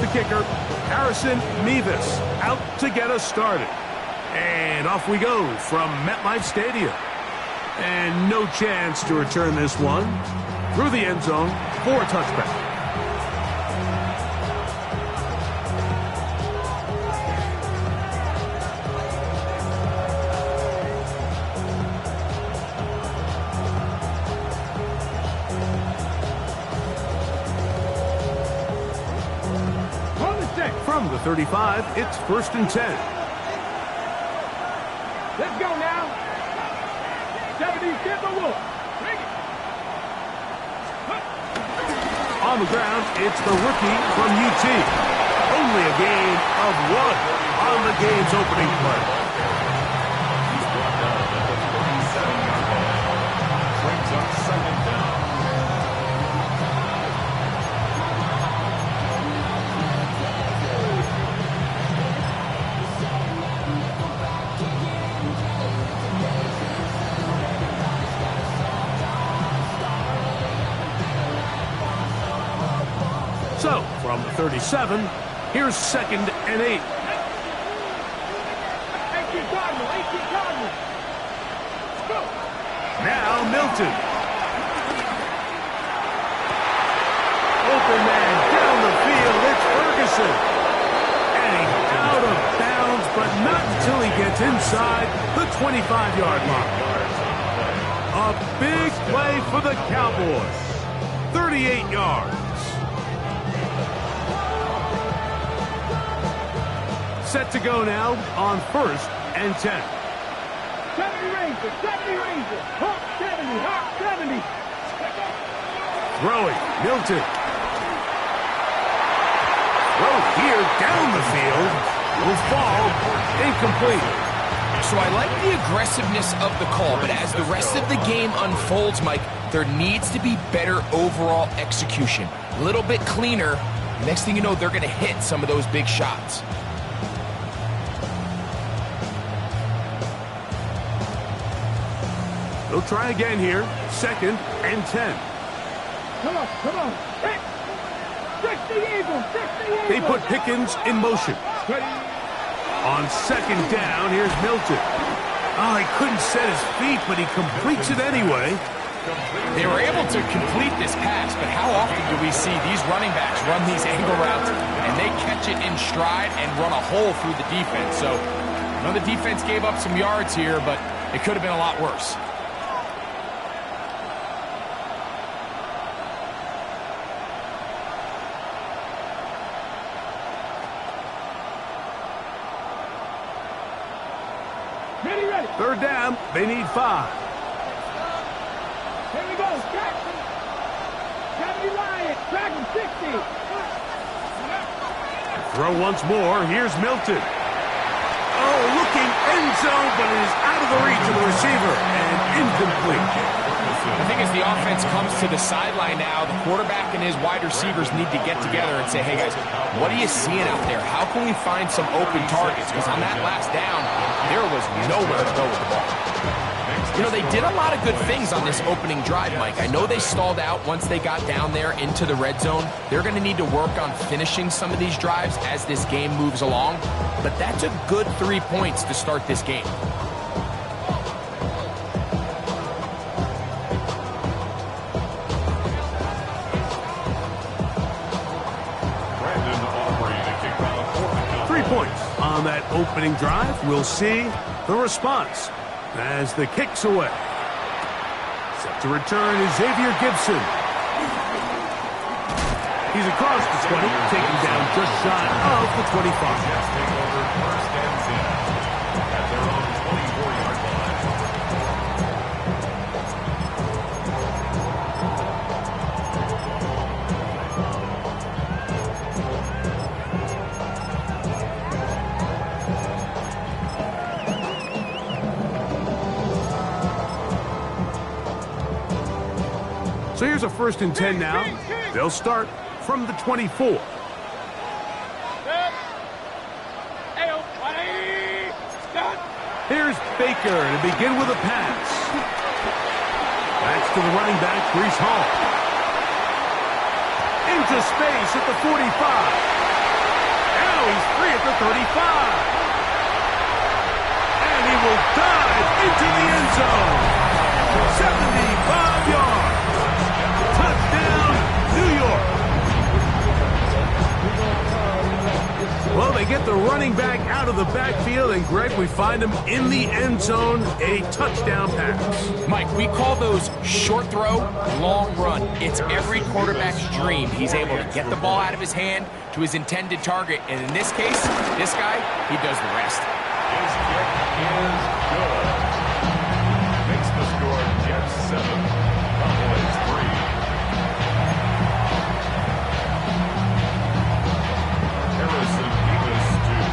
the kicker, Harrison Mevis, out to get us started. And off we go from MetLife Stadium. And no chance to return this one through the end zone for a touchback. From the 35, it's 1st and 10. Let's go now. 70, get the wolf. Bring it. On the ground, it's the rookie from UT. Only a gain of 1 on the game's opening play. He's brought down at the 37-yard line. Brings up 2nd down. So, from the 37, here's 2nd and 8. Now Milton. Open man down the field, it's Ferguson. And he's out of bounds, but not until he gets inside the 25-yard line. A big play for the Cowboys. 38 yards. Set to go now on 1st and 10. 70 Rangers, 70 Rangers. Hawk 70, Hawk 70. Throwing, Milton. Throw here down the field. Will fall incomplete. So I like the aggressiveness of the call, but as the rest of the game unfolds, Mike, there needs to be better overall execution. A little bit cleaner. Next thing you know, they're going to hit some of those big shots. They'll try again here. 2nd and 10. Come on, come on. Pick. 60 Eagles, 60 Eagles. They put Pickens in motion. On 2nd down, here's Milton. Oh, he couldn't set his feet, but he completes it anyway. They were able to complete this pass, but how often do we see these running backs run these angle routes and they catch it in stride and run a hole through the defense? So, I know the defense gave up some yards here, but it could have been a lot worse. Ready. 3rd down, they need 5. Here we go, Jackson. 70 Lions, Dragon 60. Throw once more, here's Milton. Oh, looking end zone, but it is out of the reach of the receiver and incomplete. I think as the offense comes to the sideline now, the quarterback and his wide receivers need to get together and say, hey guys, what are you seeing out there? How can we find some open targets? Because on that last down, there was nowhere to go with the ball. You know, they did a lot of good things on this opening drive, Mike. I know they stalled out once they got down there into the red zone. They're going to need to work on finishing some of these drives as this game moves along. But that's a good 3 points to start this game. On that opening drive, we'll see the response as the kick's away. Set to return is Xavier Gibson. He's across the 20, taking down just shy of the 25. Take over 1st and 10 at their own 24-yard line. So here's a 1st and 10 now. They'll start from the 24. Here's Baker to begin with a pass. That's to the running back, Breece Hall. Into space at the 45. he's free at the 35. And he will dive into the end zone. 75 yards. Touchdown, New York. Well, they get the running back out of the backfield, and Greg, we find him in the end zone, a touchdown pass. Mike, we call those short throw, long run. It's every quarterback's dream. He's able to get the ball out of his hand to his intended target, and in this case, this guy, he does the rest. His kick is good. Makes the score Jets 7, Cowboys 3.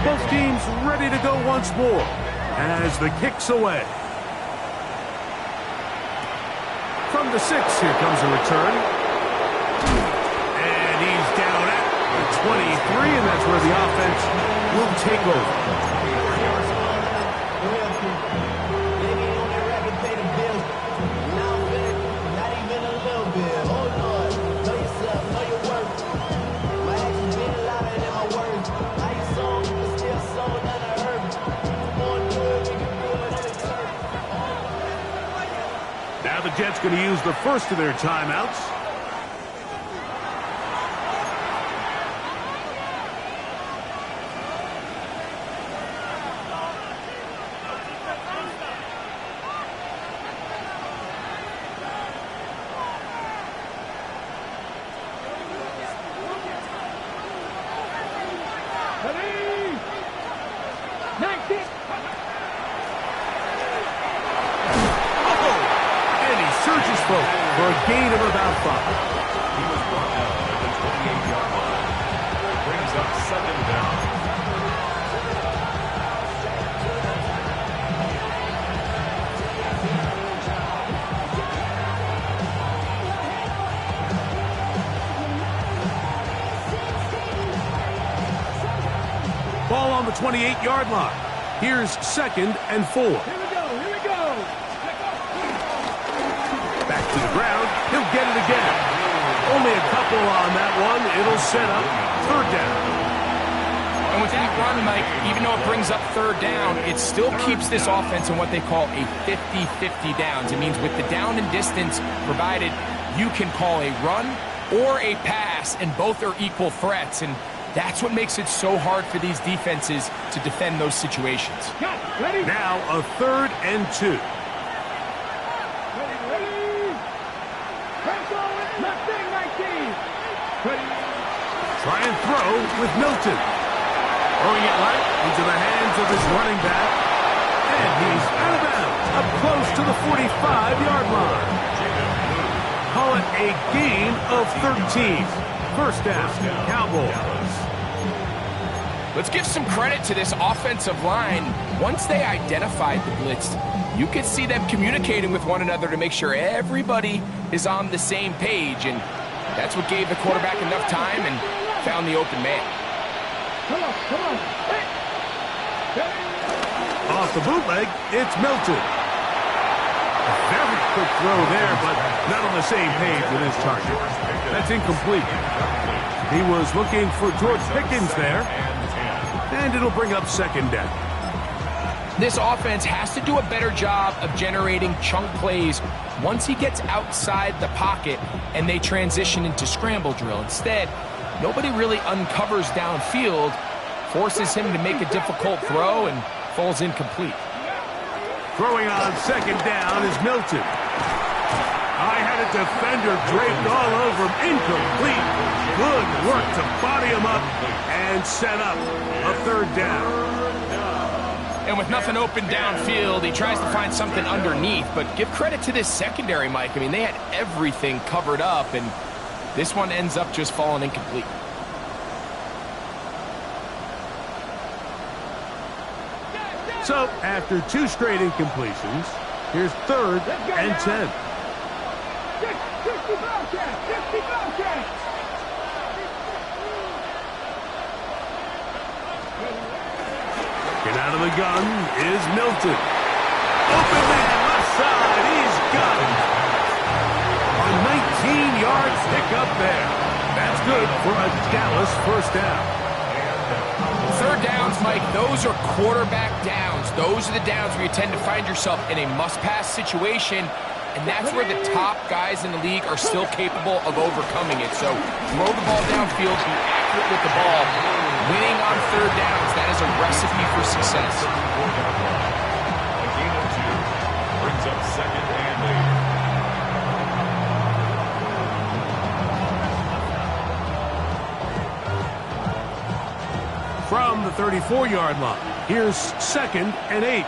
Both teams ready to go once more as the kick's away. From the 6, here comes a return. And he's down at the 23, and that's where the offense will take over. The Jets going to use the first of their timeouts. Ready? 19. Surges forward for a gain of about 5. He was brought down at the 28-yard line. Brings up 2nd down. Ball on the 28-yard line. Here's 2nd and 4. Here we go. Back to the ground. He'll get it again. Only a couple on that one. It'll set up 3rd down. And with that run, Mike, even though it brings up 3rd down, it still keeps this offense in what they call a 50-50 downs. It means with the down and distance provided, you can call a run or a pass, and both are equal threats. And that's what makes it so hard for these defenses to defend those situations. Ready? Now a 3rd and 2. Try and throw with Milton. Throwing it right into the hands of his running back. And he's out of bounds, up close to the 45-yard line. Call it a gain of 13. 1st down, Cowboys. Let's give some credit to this offensive line. Once they identified the blitz, you could see them communicating with one another to make sure everybody is on the same page. And that's what gave the quarterback enough time and found the open man. Come on. Hey. Off the bootleg, it's Milton. A very quick throw there, but not on the same page with his target. That's incomplete. He was looking for George Pickens there. And it'll bring up 2nd down. This offense has to do a better job of generating chunk plays once he gets outside the pocket and they transition into scramble drill. Instead, nobody really uncovers downfield, forces him to make a difficult throw, and falls incomplete. Throwing on 2nd down is Milton. I had a defender draped all over him. Incomplete. Good work to body him up and set up a 3rd down. And with nothing open downfield, he tries to find something underneath. But give credit to this secondary, Mike. I mean, they had everything covered up, and this one ends up just falling incomplete. So, after 2 straight incompletions, here's 3rd and 10. 60 Bobcats. Get out of the gun is Milton. Open man, left side. He's got it. A 19-yard pickup there. That's good for a Dallas 1st down. Third downs, Mike, those are quarterback downs. Those are the downs where you tend to find yourself in a must-pass situation, and that's where the top guys in the league are still capable of overcoming it. So throw the ball downfield, be accurate with the ball. Winning on third downs, that is a recipe for success. A gain of 2 brings up 2nd and 8. From the 34-yard line, here's 2nd and 8.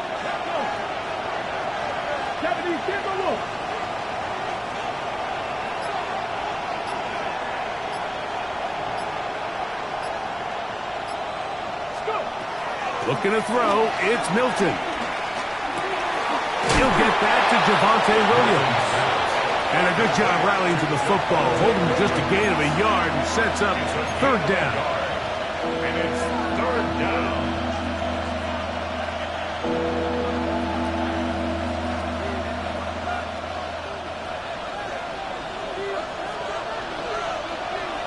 Looking to throw, it's Milton. He'll get that to Javonte Williams. And a good job rallying to the football, holding just a gain of a yard and sets up third down. And it's third down.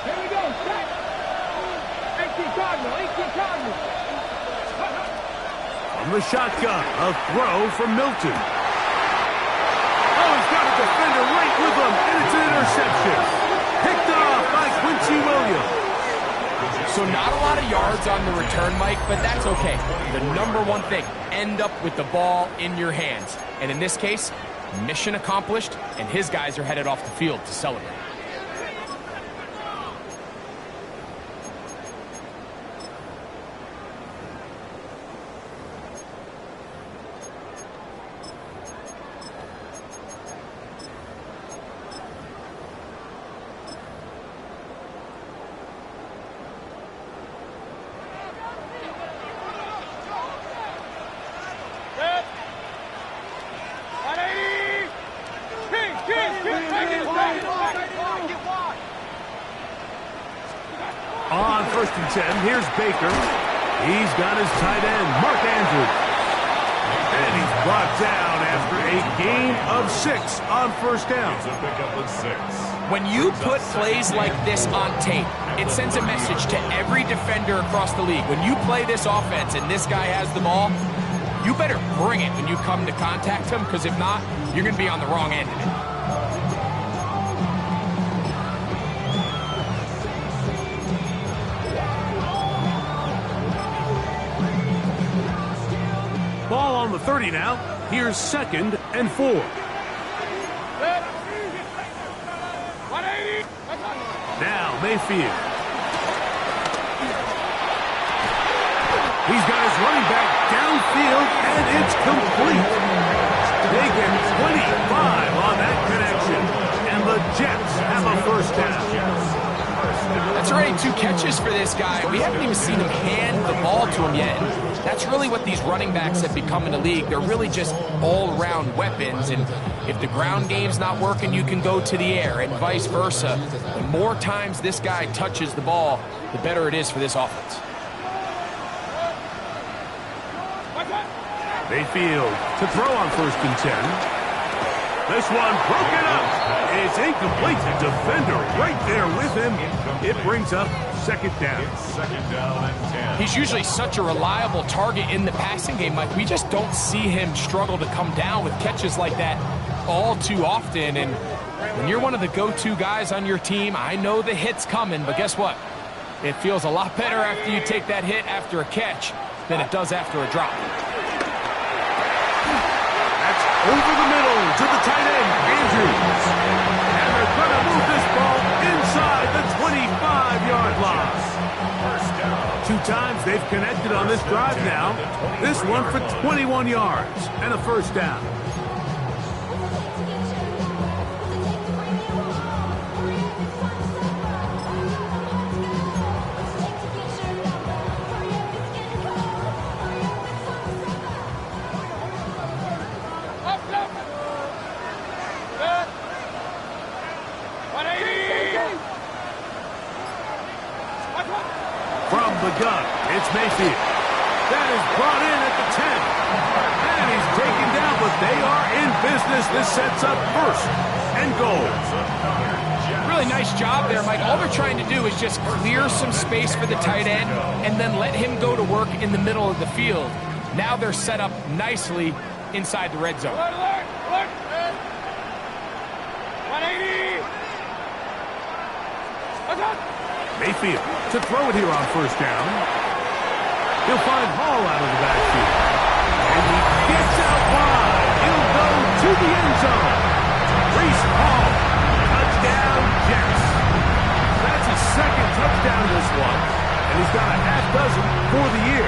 Here we go, set. 18 Cardinal. From the shotgun, a throw from Milton. Oh, he's got a defender right with him, and it's an interception. Picked off by Quincy Williams. So not a lot of yards on the return, Mike, but that's okay. The number one thing, end up with the ball in your hands. And in this case, mission accomplished, and his guys are headed off the field to celebrate. On 1st and 10, here's Baker. He's got his tight end, Mark Andrews. And he's brought down after a gain of 6 on 1st down. It's a pickup of 6. When you put plays like this on tape, it sends a message to every defender across the league. When you play this offense and this guy has the ball, you better bring it when you come to contact him, because if not, you're going to be on the wrong end of it. Ball on the 30 now. Here's 2nd and 4. Now Mayfield. He's got his running back downfield, and it's complete. They get 25 on that connection, and the Jets have a 1st down. That's already 2 catches for this guy. We haven't even seen him hand the ball to him yet. That's really what these running backs have become in the league. They're really just all-around weapons, and if the ground game's not working, you can go to the air, and vice versa. The more times this guy touches the ball, the better it is for this offense. Mayfield to throw on 1st and 10. This one broken up. It's incomplete. The defender right there with him. It brings up 2nd down. It's 2nd down and 10. He's usually such a reliable target in the passing game, Mike. We just don't see him struggle to come down with catches like that all too often. And when you're one of the go-to guys on your team, I know the hit's coming, but guess what? It feels a lot better after you take that hit after a catch than it does after a drop. That's over the middle to the tight end, Andrews. And they're going to move this ball inside the 25-yard line. 2 times they've connected on this drive now. This one for 21 yards and a 1st down. From the gun, it's Mayfield. That is brought in at the 10. And he's taken down, but but they are in business. This sets up first and goal. Really nice job there, Mike. All they're trying to do is just clear some space for the tight end and then let him go to work in the middle of the field. Now they're set up nicely inside the red zone. Alert! 180! Mayfield to throw it here on first down. He'll find Hall out of the backfield. And he gets out wide. He'll go to the end zone. Reese Hall. Touchdown, Jets. That's his second touchdown this one. And he's got a half dozen for the year.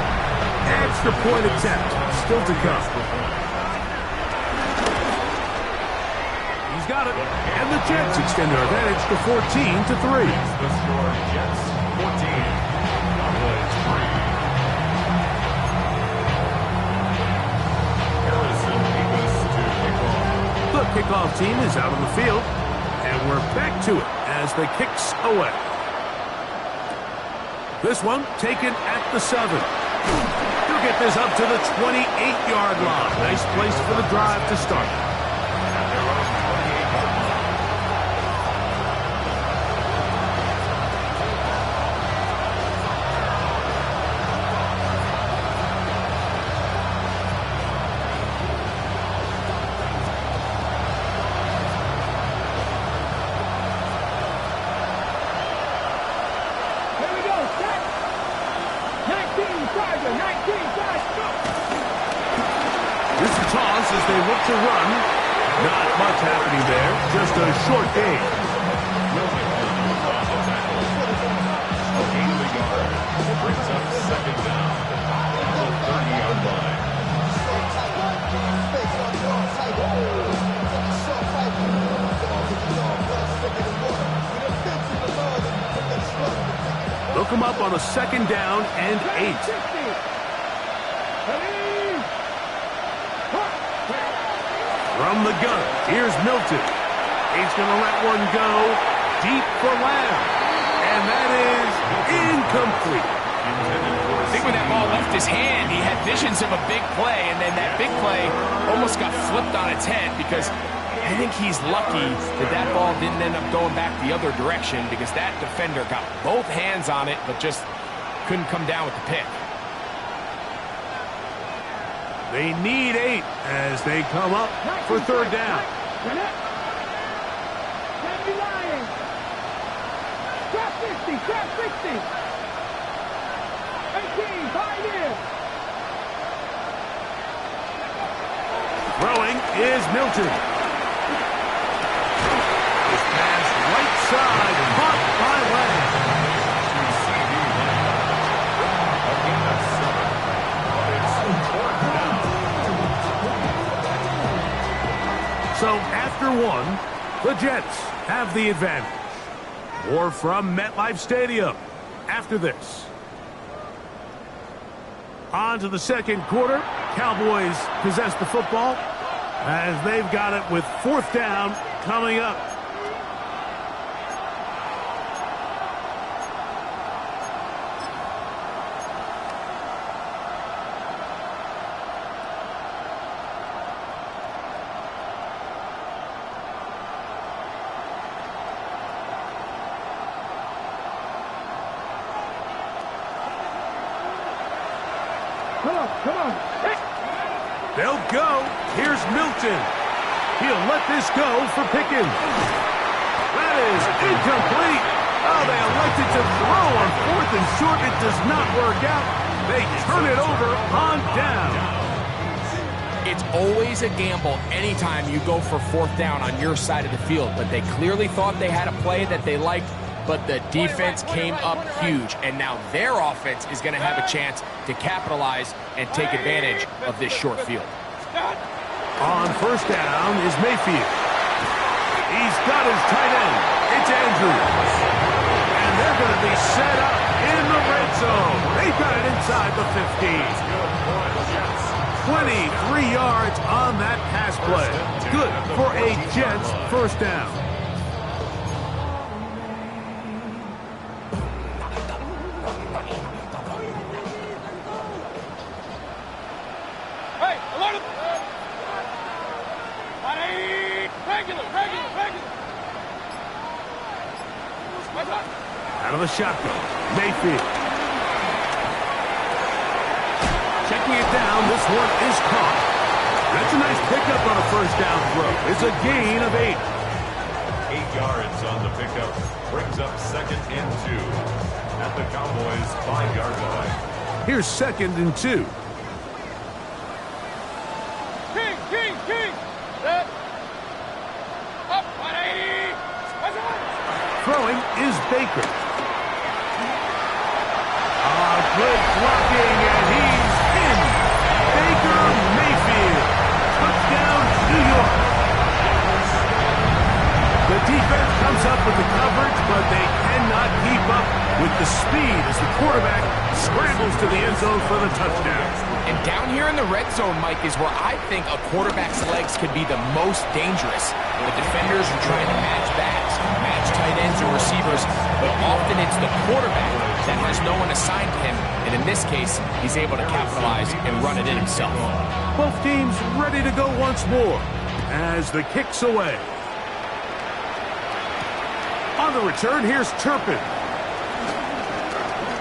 Extra point attempt still to come. He's got it. And the Jets extend their advantage to 14-3. The score, Jets 14, Cowboys 3. Harrison Davis to kick off. The kickoff team is out on the field. And we're back to it as the kicks away. This one taken at the 7. He'll get this up to the 28-yard line. Nice place for the drive to start. At their own 28-yard line. Here we go, set! 19, Charger, 19, guys, go! Here's the toss as they look to run. Not much happening there. Just a short gain. A gain of a yard. Brings up second down. The 30-yard line. They'll come up on a second down and 8. 60! Ready? From the gun, here's Milton. He's going to let one go deep for Lamb. And that is incomplete. I think when that ball left his hand, he had visions of a big play, and then that big play almost got flipped on its head because I think he's lucky that that ball didn't end up going back the other direction because that defender got both hands on it but just couldn't come down with the pick. They need 8 as they come up for third down. Sandy Lions! Trap 60, trap 60! 18, pioneer! Throwing is Milton. His pass right side, caught by Lamb. A gain of 7. But it's 4th down. So after one, the Jets have the advantage. More from MetLife Stadium after this. On to the second quarter. Cowboys possess the football as they've got it with 4th down coming up. Come on! Hey! They'll go. Here's Milton. He'll let this go for Pickens. That is incomplete. Oh, they elected to throw on 4th and short. It does not work out. They turn it over on down. It's always a gamble anytime you go for 4th down on your side of the field, but they clearly thought they had a play that they liked, but the defense came up huge, and now their offense is going to have a chance to capitalize and take advantage of this short field. On first down is Mayfield. He's got his tight end. It's Andrews. And they're going to be set up in the red zone. They've got it inside the 15. 23 yards on that pass play. Good for a Jets first down. Out of the shotgun, Mayfield. Checking it down, this one is caught. That's a nice pickup on a first down throw. It's a gain of 8. 8 yards on the pickup. Brings up 2nd and 2 at the Cowboys' 5-yard line. Here's 2nd and 2. King. Set. Up, 180. Throwing is Baker. Good blocking, and he's in. Baker Mayfield. Touchdown, New York. The defense comes up with the coverage, but they cannot keep up with the speed as the quarterback scrambles to the end zone for the touchdown. And down here in the red zone, Mike, is where I think a quarterback's legs could be the most dangerous. The defenders are trying to match backs, match tight ends or receivers, but often it's the quarterback that has no one assigned to him, and in this case, he's able to capitalize and run it in himself. Both teams ready to go once more as the kick's away. On the return, here's Turpin.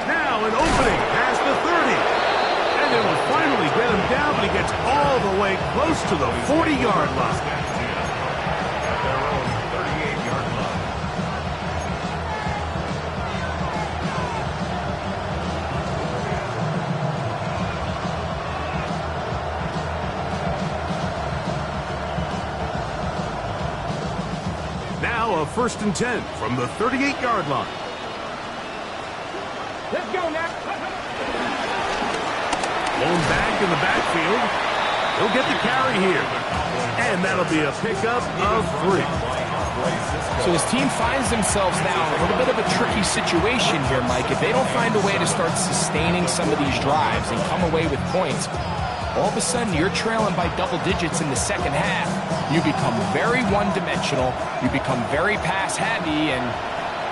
Now an opening past the 30. And they will finally get him down, but he gets all the way close to the 40-yard line. At their own 38-yard line. Now a 1st and 10 from the 38-yard line. Let's go now. Blown back in the backfield. He'll get the carry here. And that'll be a pickup of 3. So this team finds themselves now in a little bit of a tricky situation here, Mike. If they don't find a way to start sustaining some of these drives and come away with points, all of a sudden you're trailing by double digits in the second half. You become very one-dimensional. You become very pass-heavy, and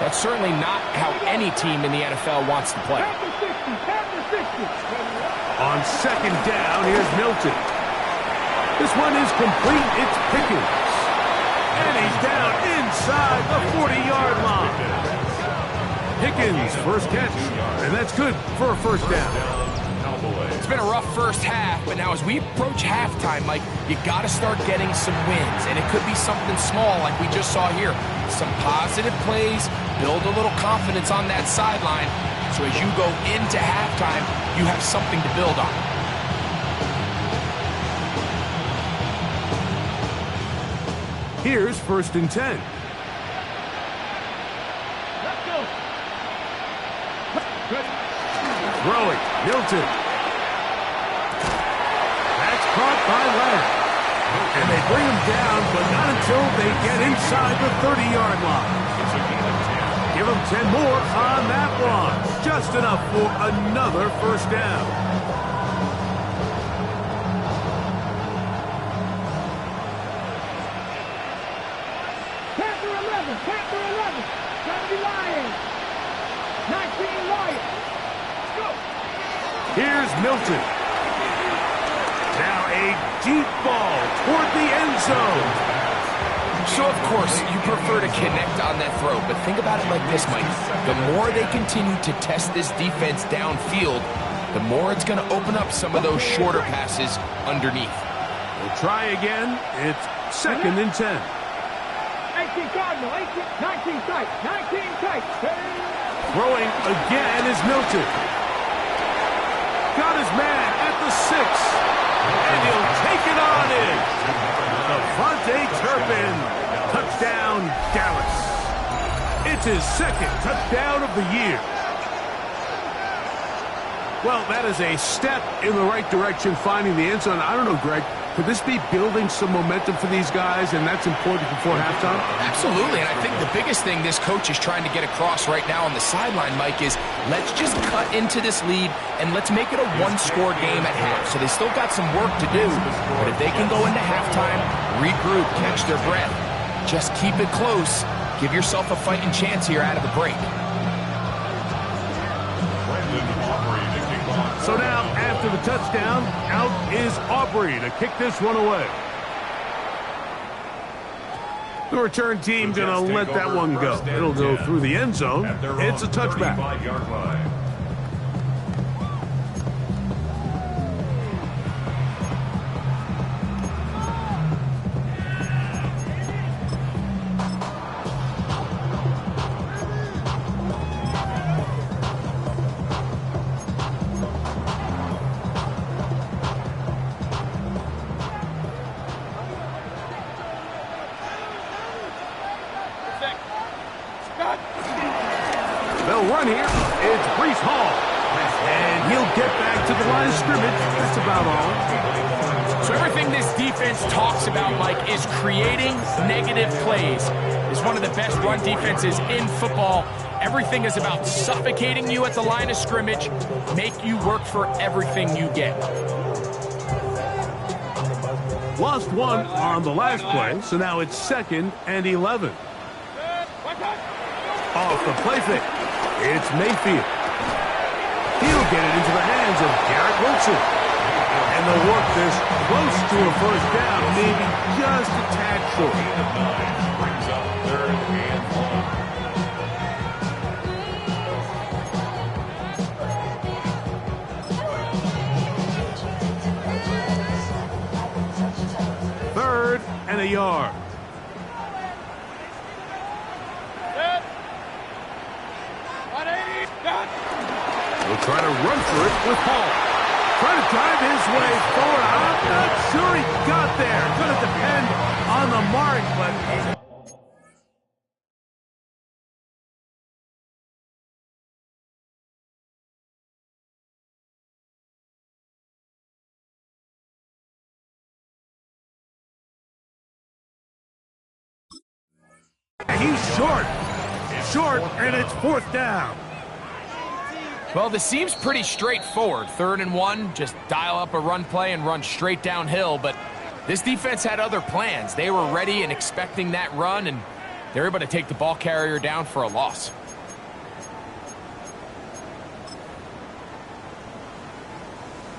that's certainly not how any team in the NFL wants to play. On 2nd down, here's Milton. This one is complete. It's Pickens. And he's down inside the 40-yard line. Pickens, first catch. And that's good for a first down. It's been a rough first half, but now as we approach halftime, Mike, you got to start getting some wins. And it could be something small like we just saw here. Some positive plays, build a little confidence on that sideline. So as you go into halftime, you have something to build on. Here's 1st and 10. Let's go. Throwing, Milton. That's caught by Leonard. And they bring him down, but not until they get inside the 30-yard line. Give him 10 more on that one. Just enough for another first down. Panther 11. Gotta be Lions. 19 Lions. Let's go. Here's Milton. Now a deep ball toward the end zone. So, of course, you prefer to connect on that throw, but think about it like this, Mike. The more they continue to test this defense downfield, the more it's going to open up some of those shorter passes underneath. We'll try again. It's 2nd and 10. 18 Cardinal, 19 tight, 19 tight. Throwing again is Milton. Got his man at the 6. And he'll take it on in. Devontae Turpin. Touchdown, Dallas. It's his 2nd touchdown of the year. Well, that is a step in the right direction, finding the end zone. I don't know, Greg. Could this be building some momentum for these guys, and that's important before halftime? Absolutely, and I think the biggest thing this coach is trying to get across right now on the sideline, Mike, is let's just cut into this lead, and let's make it a one-score game at half. So they still got some work to do, but if they can go into halftime, regroup, catch their breath, just keep it close, give yourself a fighting chance here out of the break. So now, after the touchdown, out is Aubrey to kick this one away. The return team going to let that one go. It'll go through the end zone. It's a touchback. 35-yard line. They'll run here. It's Brees Hall. And he'll get back to the line of scrimmage. That's about all. So everything this defense talks about, Mike, is creating negative plays. It's one of the best run defenses in football. Everything is about suffocating you at the line of scrimmage, make you work for everything you get. Lost one on the last play, so now it's 2nd and 11. Off the play fake. It's Mayfield. He'll get it into the hands of Garrett Wilson. And they'll work this close to a first down, maybe just a tad short. Brings up 3rd and 1. 3rd and a yard. He'll try to run for it with Hall. Trying to drive his way forward. I'm not sure he got there. Going to depend on the mark, but he's short. Short, and it's 4th down. Well, this seems pretty straightforward. 3rd and 1, just dial up a run play and run straight downhill. But this defense had other plans. They were ready and expecting that run, and they're able to take the ball carrier down for a loss.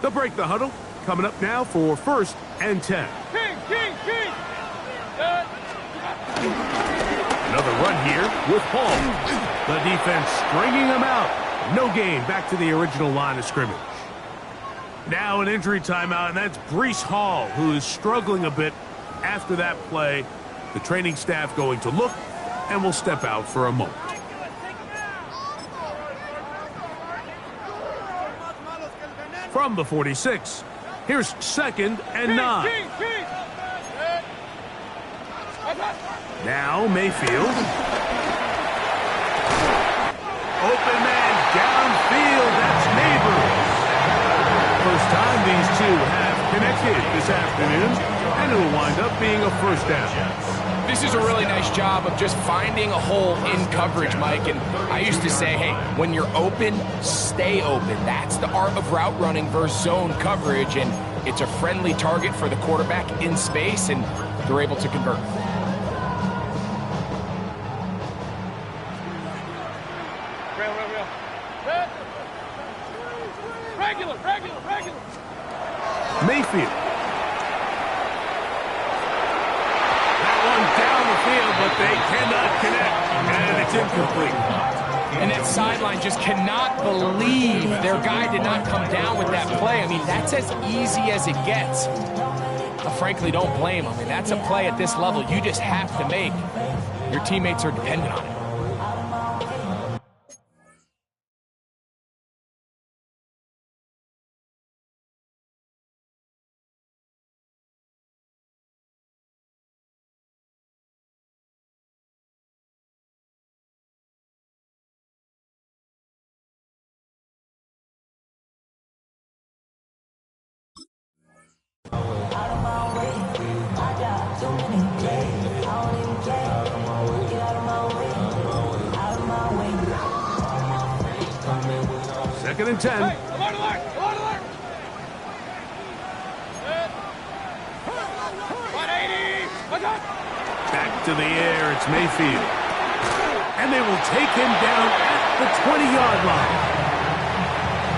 They'll break the huddle. Coming up now for 1st and 10. Another run here with Hall. The defense stringing him out. No gain back to the original line of scrimmage. Now an injury timeout, and that's Brees Hall, who is struggling a bit after that play. The training staff going to look and will step out for a moment. From the 46, here's 2nd and 9. Now Mayfield. Open man downfield. That's Neighbors. First time these two have connected this afternoon, and it'll wind up being a first down. This is a really nice job of just finding a hole in coverage, Mike. And I used to say, hey, when you're open, stay open. That's the art of route running versus zone coverage, and it's a friendly target for the quarterback in space, and they're able to convert. Mayfield. That one down the field, but they cannot connect, and it's incomplete. And that sideline just cannot believe their guy did not come down with that play. I mean, that's as easy as it gets. I frankly don't blame him. I mean, that's a play at this level you just have to make. Your teammates are dependent on it. Second and 10. Back to the air, it's Mayfield. And they will take him down at the 20-yard line.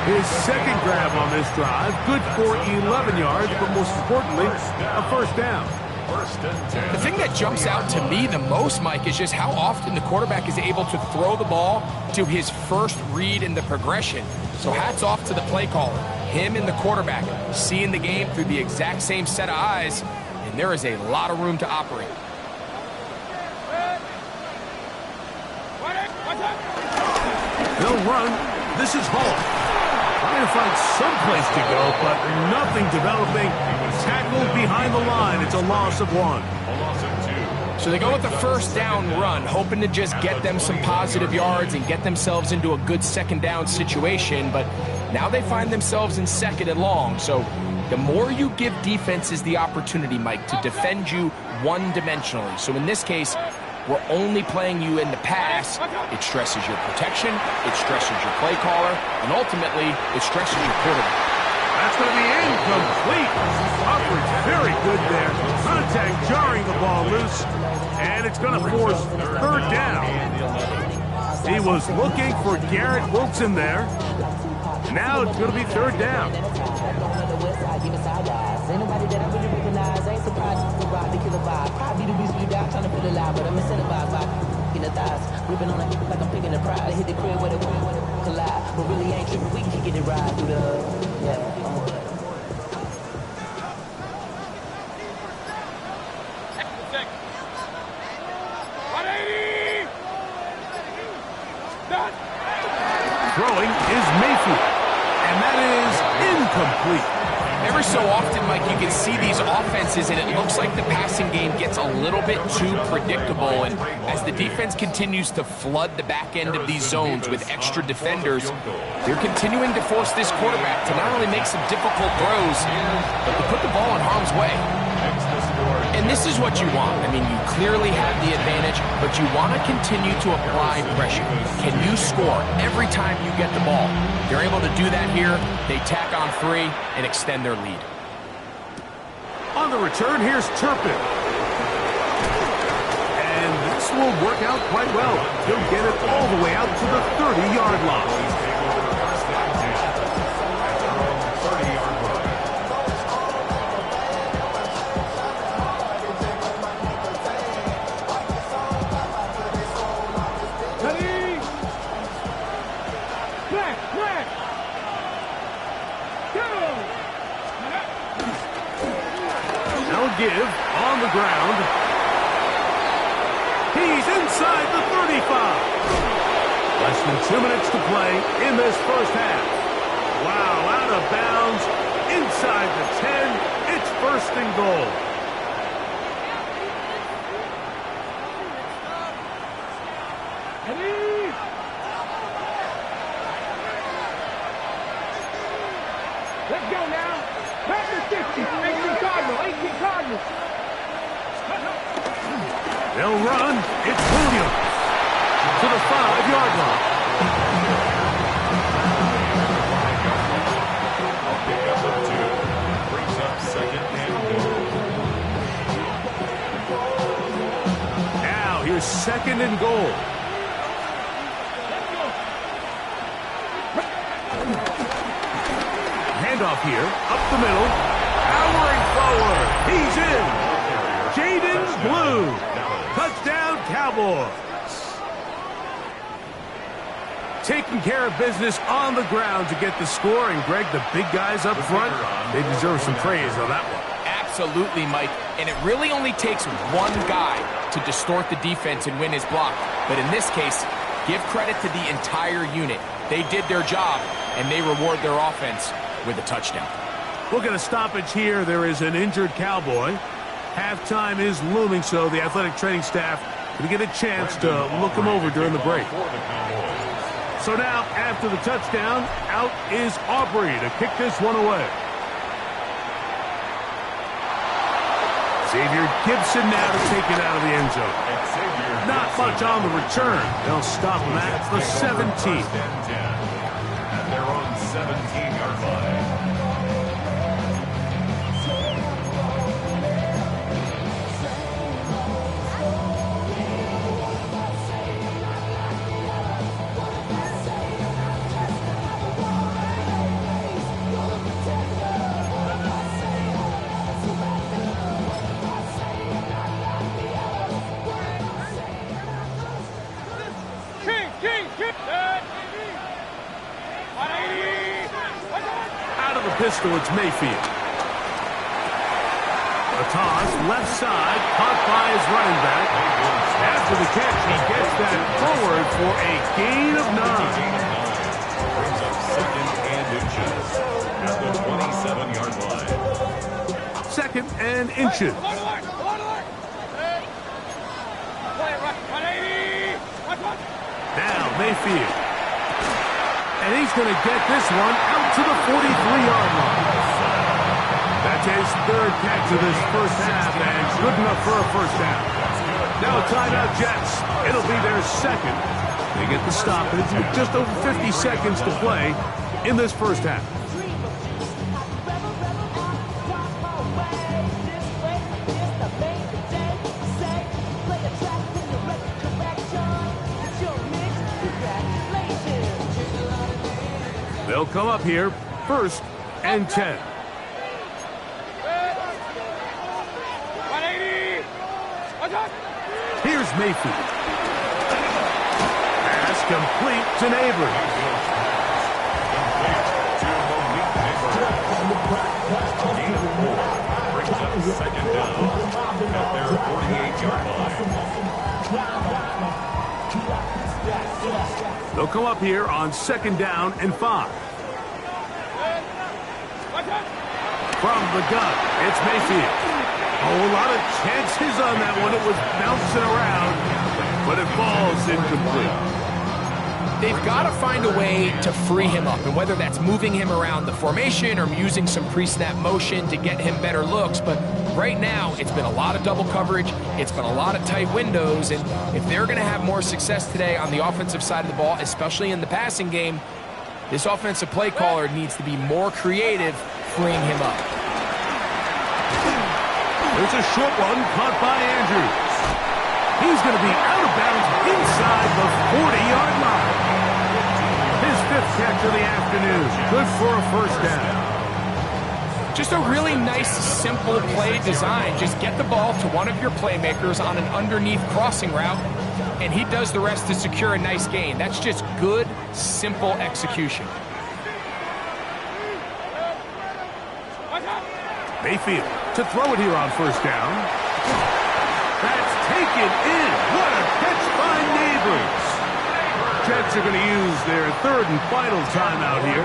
His second grab on this drive, good for 11 yards, but most importantly, a first down. First and 10. The thing that jumps out to me the most, Mike, is just how often the quarterback is able to throw the ball to his first read in the progression. So hats off to the play caller. Him and the quarterback seeing the game through the exact same set of eyes, and there is a lot of room to operate. They'll run. This is Hall. Trying to find some place to go, but nothing developing. Tackled behind the line. It's a loss of 1. A loss of 2. So they go with the first down run, hoping to just get them some positive yards and get themselves into a good second down situation, but now they find themselves in second and long. So the more you give defenses the opportunity, Mike, to defend you one-dimensionally. So in this case, we're only playing you in the pass. It stresses your protection, it stresses your play caller, and ultimately, it stresses your quarterback. That's going to be incomplete. Coverage very good there. Contact jarring the ball loose, and it's going to force third down. He was looking for Garrett Wilson there. Now it's going to be third down. Anybody that I really recognize ain't surprised to rock the killer vibe. Probably the reason you die trying to feel alive, but I'm incentivized by in the thighs. Ripping on it like I'm picking the pride. Hit the crib with it collide, but really ain't tripping. We can get it right through the Throwing is Mayfield, and that is incomplete. Every so often, Mike, you can see these offenses, and it looks like the passing game gets a little bit too predictable. And as the defense continues to flood the back end of these zones with extra defenders, they're continuing to force this quarterback to not only make some difficult throws, but to put the ball in harm's way. And this is what you want. I mean, you clearly have the advantage, but you want to continue to apply pressure. Can you score every time you get the ball? They're able to do that here. They tack on 3 and extend their lead. On the return, here's Turpin. And this will work out quite well. He'll get it all the way out to the 30-yard line. Give on the ground. He's inside the 35. Less than 2 minutes to play in this first half. Wow, out of bounds, inside the 10. It's first and goal. Let's go now. Back to 50. 18 Cardinals. 18 Cardinals. They'll run. It's Williams to the 5-yard line. Pickup of 2. Brings up second and goal. Now here's second and goal. Handoff here, up the middle, powering forward. He's in. Jaden Blue. Touchdown, Cowboys. Taking care of business on the ground to get the score. And, Greg, the big guys up front, they deserve some praise on that one. Absolutely, Mike. And it really only takes one guy to distort the defense and win his block. But in this case, give credit to the entire unit. They did their job, and they reward their offense with a touchdown. We'll get a stoppage here. There is an injured Cowboy. Halftime is looming, so the athletic training staff going to get a chance to look him over during the break. So now, after the touchdown, out is Aubrey to kick this one away. Xavier Gibson now to take it out of the end zone. Not much on the return. They'll stop him at the 17th. At their own 17-yard line. of the pistol, it's Mayfield. A toss, left side, caught by his running back. After the catch, he gets that forward for a gain of 9. Brings up second and inches at the 27-yard line. Second and inches. Now Mayfield. And he's going to get this one out to the 43-yard line. That's his third catch of this first half, and good enough for a first down. Now a timeout, Jets. It'll be their second. They get the stoppage with just over 50 seconds to play in this first half. They'll come up here, first and 10. 180. Here's Mayfield. Pass complete to Neighbors. Gain of 4 brings up second down at their 48-yard line. They'll come up here on second down and 5. From the gun, it's Mayfield. Oh, a lot of chances on that one. It was bouncing around, but it falls incomplete. They've got to find a way to free him up, and whether that's moving him around the formation or using some pre-snap motion to get him better looks, but right now it's been a lot of double coverage, it's been a lot of tight windows, and if they're going to have more success today on the offensive side of the ball, especially in the passing game, this offensive play caller needs to be more creative freeing him up. There's a short one caught by Andrews. He's going to be out of bounds inside the 40-yard line. His 5th catch of the afternoon. Good for a first down. Just a really nice, simple play design. Just get the ball to one of your playmakers on an underneath crossing route, and he does the rest to secure a nice gain. That's just good, simple execution. Mayfield to throw it here on first down. That's taken in. What a catch by Neighbors. Jets are going to use their third and final timeout here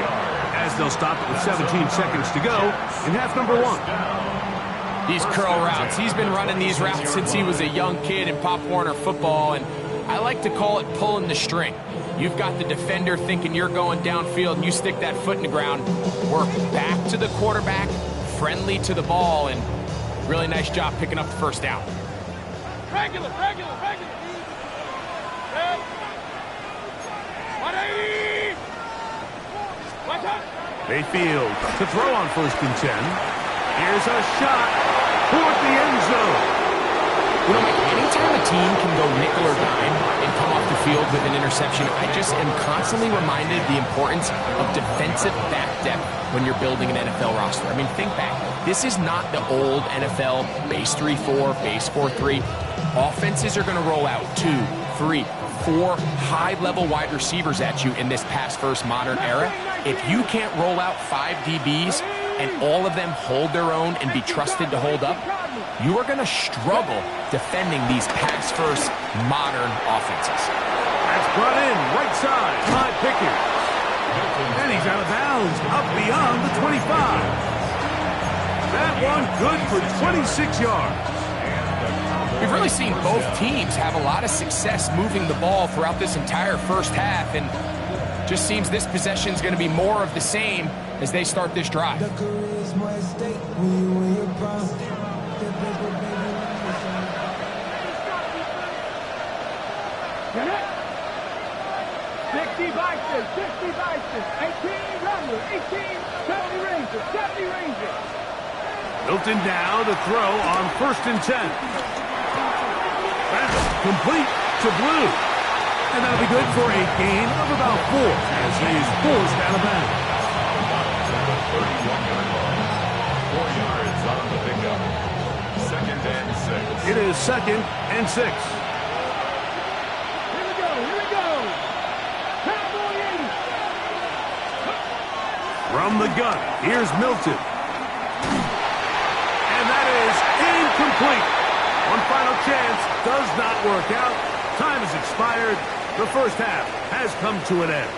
as they'll stop it with 17 seconds to go in half number 1. These curl routes. He's been running these routes since he was a young kid in Pop Warner football, and I like to call it pulling the string. You've got the defender thinking you're going downfield, and you stick that foot in the ground, work back to the quarterback, friendly to the ball, and really nice job picking up the first down. Regular. 180. Mayfield to throw on first and 10. Here's a shot toward the end zone. You know, anytime a team can go nickel or dime and come off the field with an interception, I just am constantly reminded the importance of defensive back depth when you're building an NFL roster. I mean, think back. This is not the old NFL base 3-4, base 4-3. Offenses are going to roll out 2, 3, 4 high-level wide receivers at you in this pass-first modern era. If you can't roll out 5 DBs and all of them hold their own and be trusted to hold up, you are going to struggle defending these pass-first modern offenses. That's brought in right side by Pickett. And he's out of bounds, up beyond the 25. That one good for 26 yards. We've really seen both teams have a lot of success moving the ball throughout this entire first half, and just seems this possession is going to be more of the same as they start this drive. 60 Vikings, 60 Vikings, 18 Rumble, 18 70 Rangers, 70 Rangers. Milton now to throw on first and 10. That's complete to Blue. And that'll be good for a gain of about 4 as he's forced out of bounds. 31-yard line. 4 yards on the pickup. Second and 6. It is second and 6. From the gun, here's Milton. And that is incomplete. One final chance does not work out. Time has expired. The first half has come to an end.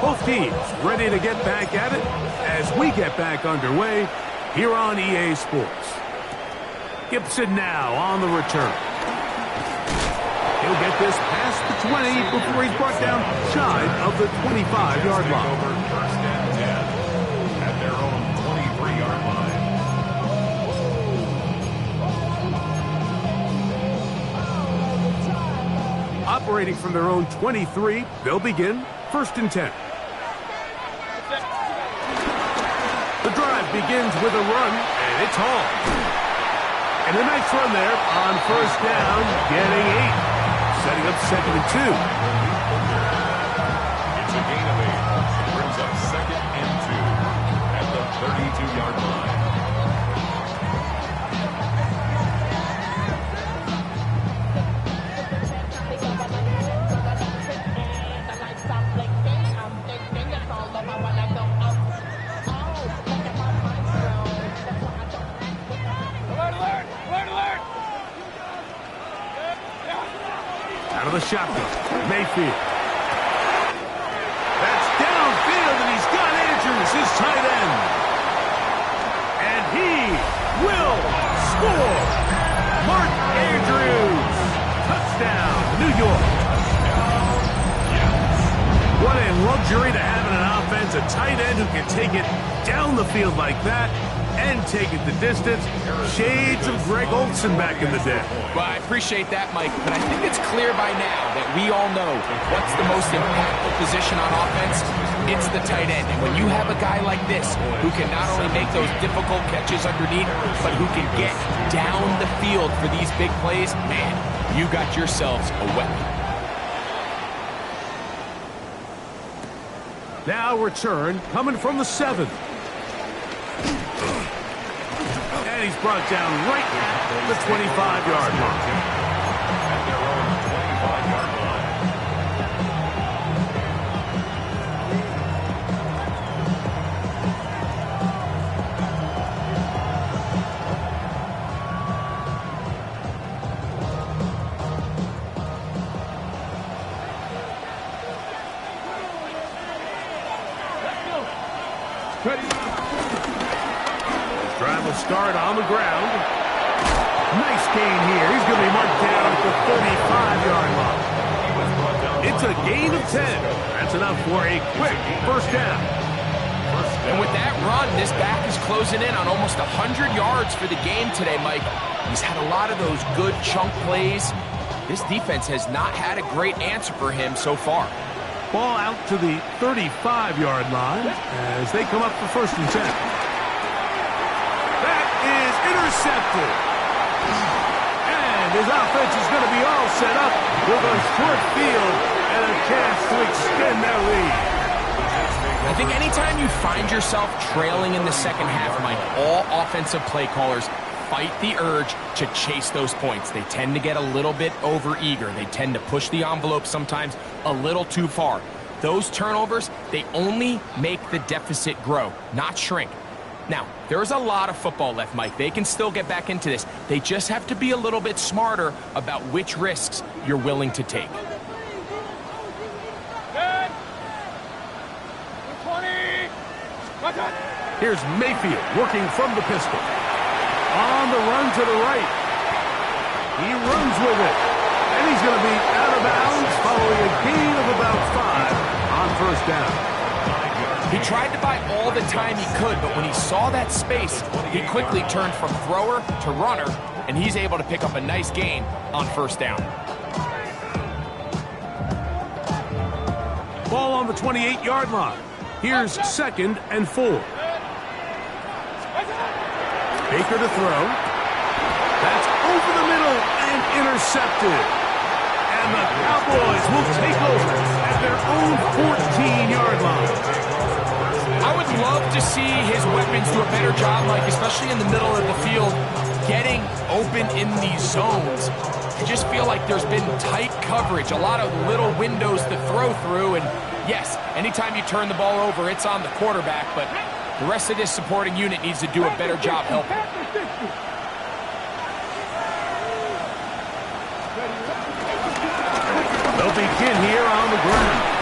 Both teams ready to get back at it as we get back underway here on EA Sports. Gibson now on the return. He'll get this past the 20 before he's brought down shy of the 25-yard line. Over first and 10 at their own 23-yard line. Operating from their own 23, they'll begin first and 10. The drive begins with a run, and it's Hall. And a nice run there on first down, getting 8. Setting up 2nd and 2. It's a gain of 8. Brings up 2nd and 2 at the 32-yard line. Out of the shotgun, Mayfield. That's downfield, and he's got Andrews, his tight end. And he will score. Mark Andrews. Touchdown, New York. What a luxury to have in an offense, a tight end who can take it down the field like that and take it the distance. Shades of Greg Olsen back in the day. Well, I appreciate that, Mike, but I think it's clear by now that we all know what's the most impactful position on offense. It's the tight end. And when you have a guy like this who can not only make those difficult catches underneath, but who can get down the field for these big plays, man, you got yourselves a weapon. Now return coming from the 7th. And he's brought down right at the 25-yard line. At their own 25-yard line. Drive will start on the ground. Nice gain here. He's going to be marked down at the 35-yard line. It's a gain of 10. That's enough for a quick first down. And with that run, this back is closing in on almost 100 yards for the game today, Mike. He's had a lot of those good chunk plays. This defense has not had a great answer for him so far. Ball out to the 35-yard line as they come up for first and 10. That is intercepted. And his offense is going to be all set up with a short field and a chance to extend their lead. I think anytime you find yourself trailing in the second half, Mike, all offensive play callers fight the urge to chase those points. They tend to get a little bit overeager. They tend to push the envelope sometimes a little too far. Those turnovers, they only make the deficit grow, not shrink. Now, there's a lot of football left, Mike. They can still get back into this. They just have to be a little bit smarter about which risks you're willing to take. Here's Mayfield working from the pistol. On the run to the right. He runs with it. And he's going to be out of bounds following a gain of about 5 on first down. He tried to buy all the time he could, but when he saw that space, he quickly turned from thrower to runner, and he's able to pick up a nice gain on first down. Ball on the 28-yard line. Here's 2nd and 4. Baker to throw. That's over the middle and intercepted. And the Cowboys will take over at their own 14-yard line. I see his weapons do a better job, Mike, especially in the middle of the field, getting open in these zones. I just feel like there's been tight coverage, a lot of little windows to throw through, and yes, anytime you turn the ball over, it's on the quarterback, but the rest of this supporting unit needs to do a better job helping. They'll begin here on the ground.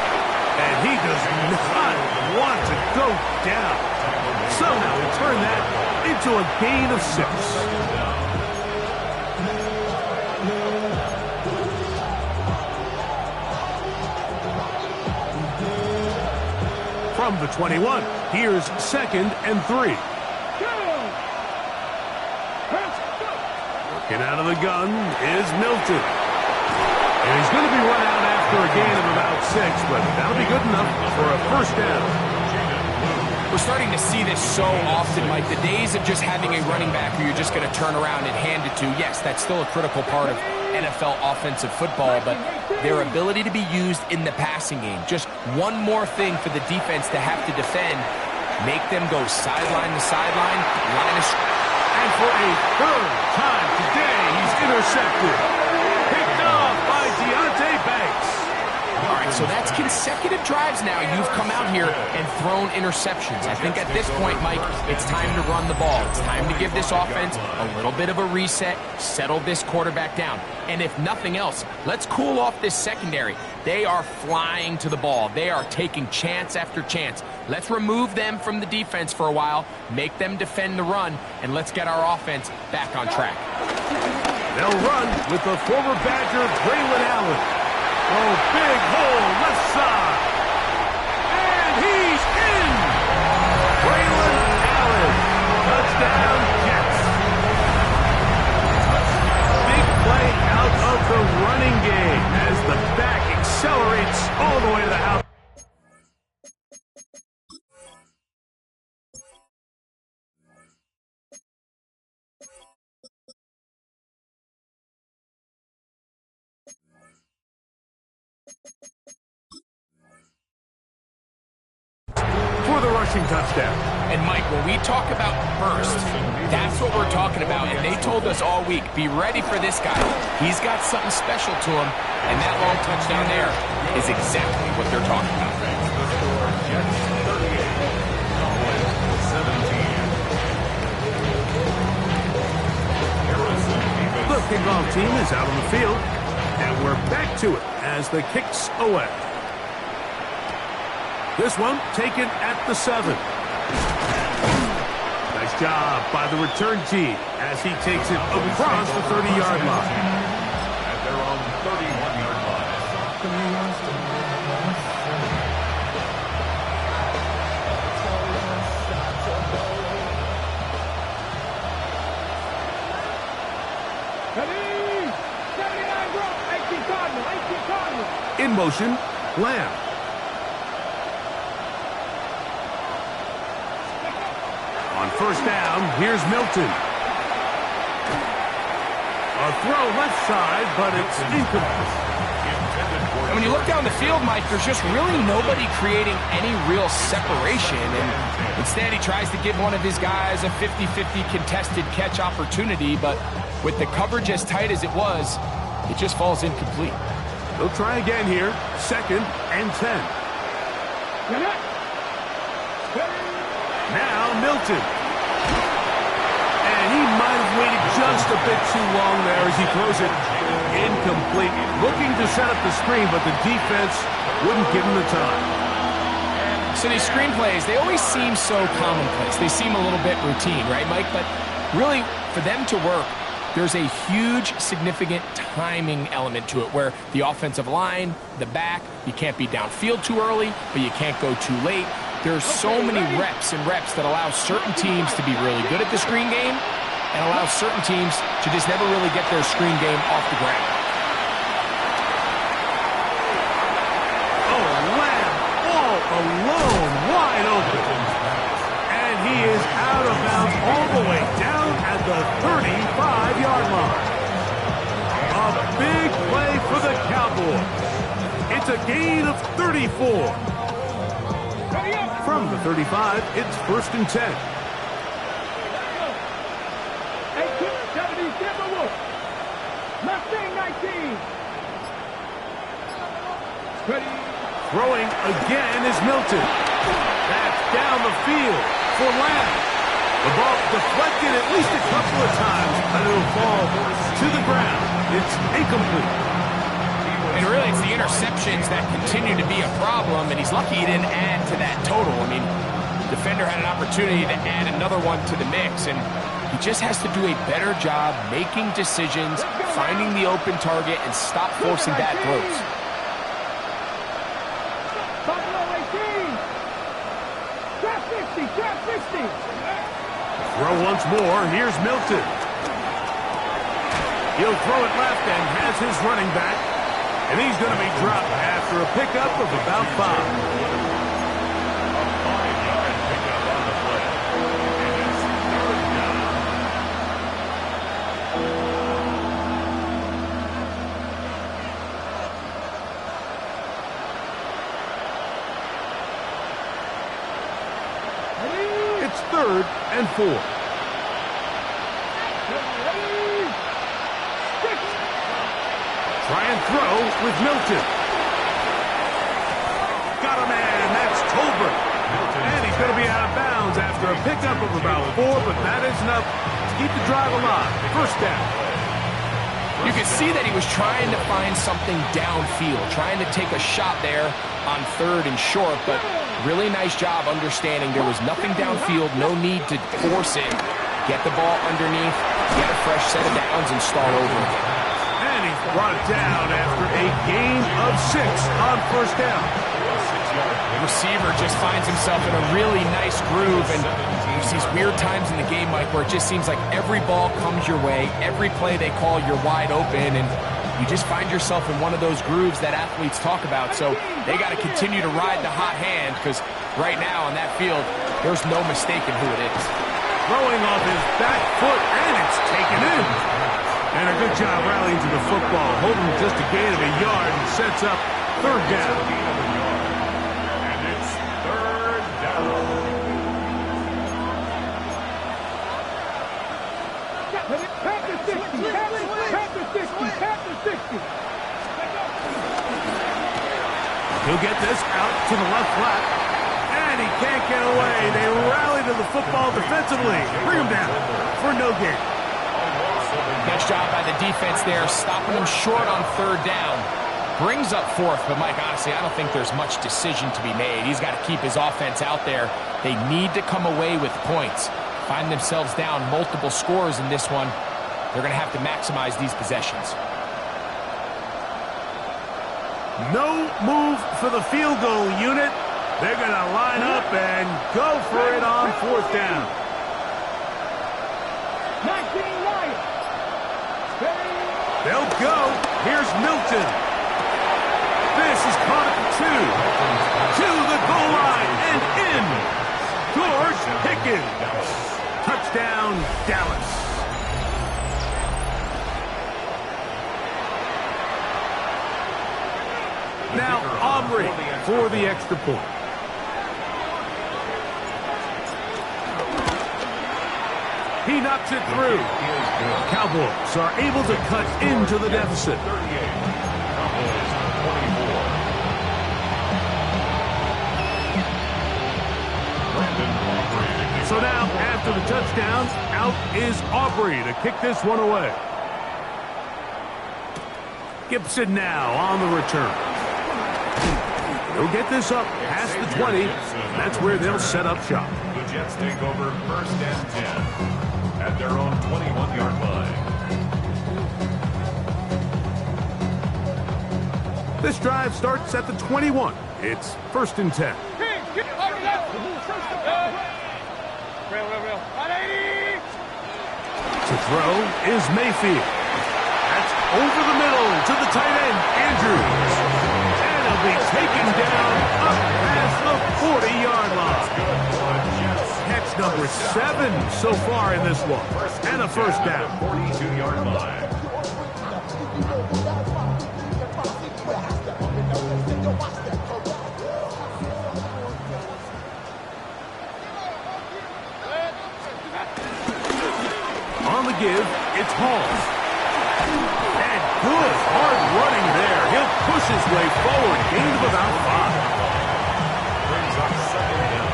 And he does not want to go down. Somehow he turned that into a gain of 6. From the 21, here's 2nd and 3. Working out of the gun is Milton. And he's going to be run out after a gain of about 6, but that'll be good enough for a first down. We're starting to see this so often, Mike. The days of just having a running back who you're just going to turn around and hand it to, yes, that's still a critical part of NFL offensive football, but their ability to be used in the passing game, just one more thing for the defense to have to defend, make them go sideline to sideline, line of scrimmage. And for a third time today, he's intercepted. Picked off by Deontay Banks. All right, so that's consecutive drives now. You've come out here and thrown interceptions. I think at this point, Mike, it's time to run the ball. It's time to give this offense a little bit of a reset, settle this quarterback down. And if nothing else, let's cool off this secondary. They are flying to the ball. They are taking chance after chance. Let's remove them from the defense for a while, make them defend the run, and let's get our offense back on track. They'll run with the former Badger, Braylon Allen. Oh, big hole, left side. And he's in! Braylon Allen. Touchdown, Jets. Big play out of the running game as the back accelerates all the way to the house. For the rushing touchdown. And Mike, when we talk about burst, that's what we're talking about. And they told us all week, be ready for this guy. He's got something special to him. And that long touchdown there is exactly what they're talking about. The kickoff team is out on the field. And we're back to it as the kick's away. This one taken at the 7. Nice job by the return team as he takes it across the 30-yard line. At their own 31-yard line. In motion, Lamb. On first down, here's Milton. A throw left side, but it's incomplete. And when you look down the field, Mike, there's just really nobody creating any real separation. And instead, he tries to give one of his guys a 50-50 contested catch opportunity. But with the coverage as tight as it was, it just falls incomplete. They'll try again here. 2nd and 10. Now Milton. And he might have waited just a bit too long there as he throws it incomplete. Looking to set up the screen, but the defense wouldn't give him the time. So these screen plays, they always seem so commonplace. They seem a little bit routine, right, Mike? But really, for them to work, there's a huge, significant timing element to it where the offensive line, the back, you can't be downfield too early, but you can't go too late. There's so many reps and reps that allow certain teams to be really good at the screen game and allow certain teams to just never really get their screen game off the ground. Oh, Lamb all alone, wide open. And he is out of bounds all the way down at the 35-yard line. A big play for the Cowboys. It's a gain of 34. From the 35, it's 1st and 10. 18-70 Timberwolves. Mustang 19. Ready. Throwing again is Milton. That's down the field for Lamb. The ball deflected at least a couple of times, but it'll fall to the ground. It's incomplete. And really, it's the interceptions that continue to be a problem, and he's lucky he didn't add to that total. I mean, the defender had an opportunity to add another one to the mix, and he just has to do a better job making decisions, finding the open target, and stop forcing bad throws. Buffalo 18. Trap 60, trap 60. Throw once more. Here's Milton. He'll throw it left and has his running back. And he's going to be dropped after a pickup of about 5. A 5-yard pickup on the play. And it's 3rd down. It's 3rd and 4. Try and throw with Milton. Got a man. That's Tolbert. And he's going to be out of bounds after a pickup of about 4, but that is enough to keep the drive alive. 1st down. You can see that he was trying to find something downfield, trying to take a shot there on 3rd and short, but really nice job understanding there was nothing downfield, no need to force it. Get the ball underneath, get a fresh set of downs, and start over again. And he's brought down after a gain of 6 on 1st down. The receiver just finds himself in a really nice groove, and there's these weird times in the game, Mike, where it just seems like every ball comes your way, every play they call, you're wide open, and you just find yourself in one of those grooves that athletes talk about. So they got to continue to ride the hot hand, because right now on that field, there's no mistaking who it is. Throwing off his back foot, and it's taken in. And a good job rallying to the football, holding just a gain of a yard and sets up 3rd down. And it's 3rd down. Tap to 60, tap to 60, tap to 60. He'll get this out to the left flat, and he can't get away. They rally to the football defensively. Bring him down for no gain. Nice job by the defense there, stopping him short on 3rd down. Brings up 4th, but Mike, honestly, I don't think there's much decision to be made. He's got to keep his offense out there. They need to come away with points. Find themselves down multiple scores in this one. They're going to have to maximize these possessions. No move for the field goal unit. They're going to line up and go for it on 4th down. 19 Lions. They'll go. Here's Milton. This is caught at the 2. To the goal line and in. George Pickens. Touchdown, Dallas. Now Aubrey for the extra point. He knocks it through. Cowboys are able to cut into the deficit. 38. Cowboys 24. So now, after the touchdown, out is Aubrey to kick this one away. Gibson now on the return. He'll get this up past the 20. That's where they'll set up shop. The Jets take over 1st and 10 at their own 21-yard line. This drive starts at the 21. It's 1st and 10. To throw is Mayfield. That's over the middle to the tight end, Andrews. And he'll be taken down up past the 40-yard line. Catch number 7 so far in this one. And a 1st down. 42-yard line. give, it's Hall. And good hard running there. He'll push his way forward. Gain of about 5. Brings up second down.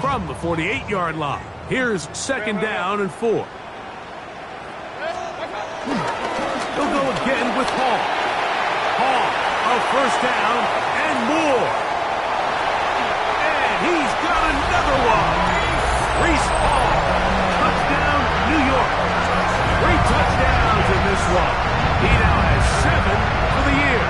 From the 48-yard line, here's second down and 4. He'll go again with Hall. Hall, a first down and more. And he's got another one. Reese Hall, touchdown, New York. 3 touchdowns in this one. He now has 7 for the year.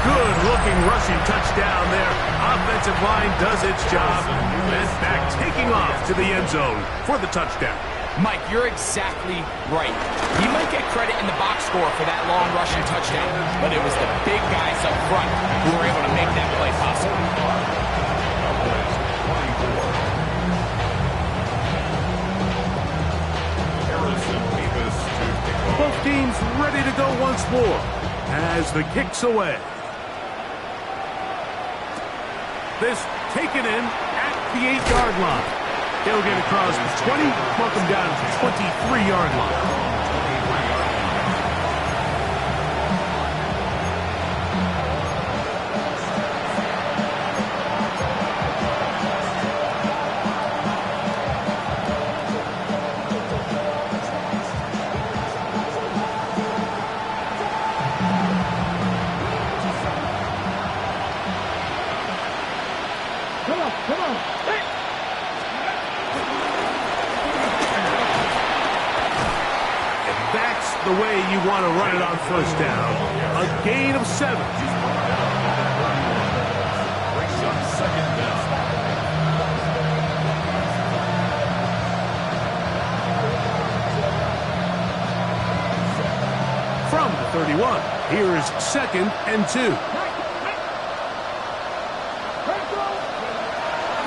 Good-looking rushing touchdown there. Offensive line does its job. And back taking off to the end zone for the touchdown. Mike, you're exactly right. He might get credit in the box score for that long rushing touchdown, but it was the big guys up front who were able to make that play possible. Both teams ready to go once more as the kick's away. This taken in at the 8-yard line. He'll get across the 20, mark him down to the 23-yard line. Come on. Hey. That's the way you want to run it on first down. A gain of 7. Brings up second down. From the 31, here's second and 2.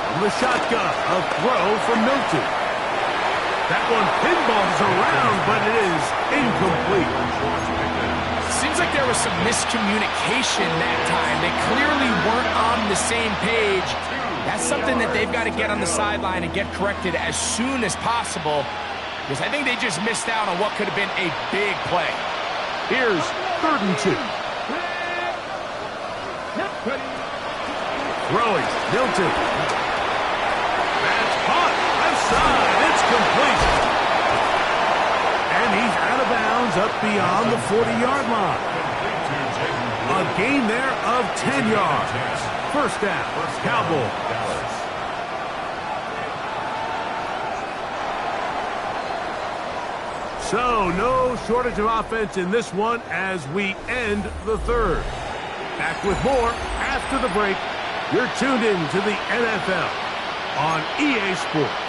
From the shotgun, a throw from Milton. That one pinballs around, but it is incomplete. Seems like there was some miscommunication that time. They clearly weren't on the same page. That's something that they've got to get on the sideline and get corrected as soon as possible, because I think they just missed out on what could have been a big play. Here's third and 2. Throwing, Milton. That's caught. Left side. It's complete. And he's out of bounds up beyond the 40-yard line. A gain there of 10 yards. First down, Cowboys. So, no shortage of offense in this one as we end the third. Back with more after the break. You're tuned in to the NFL on EA Sports.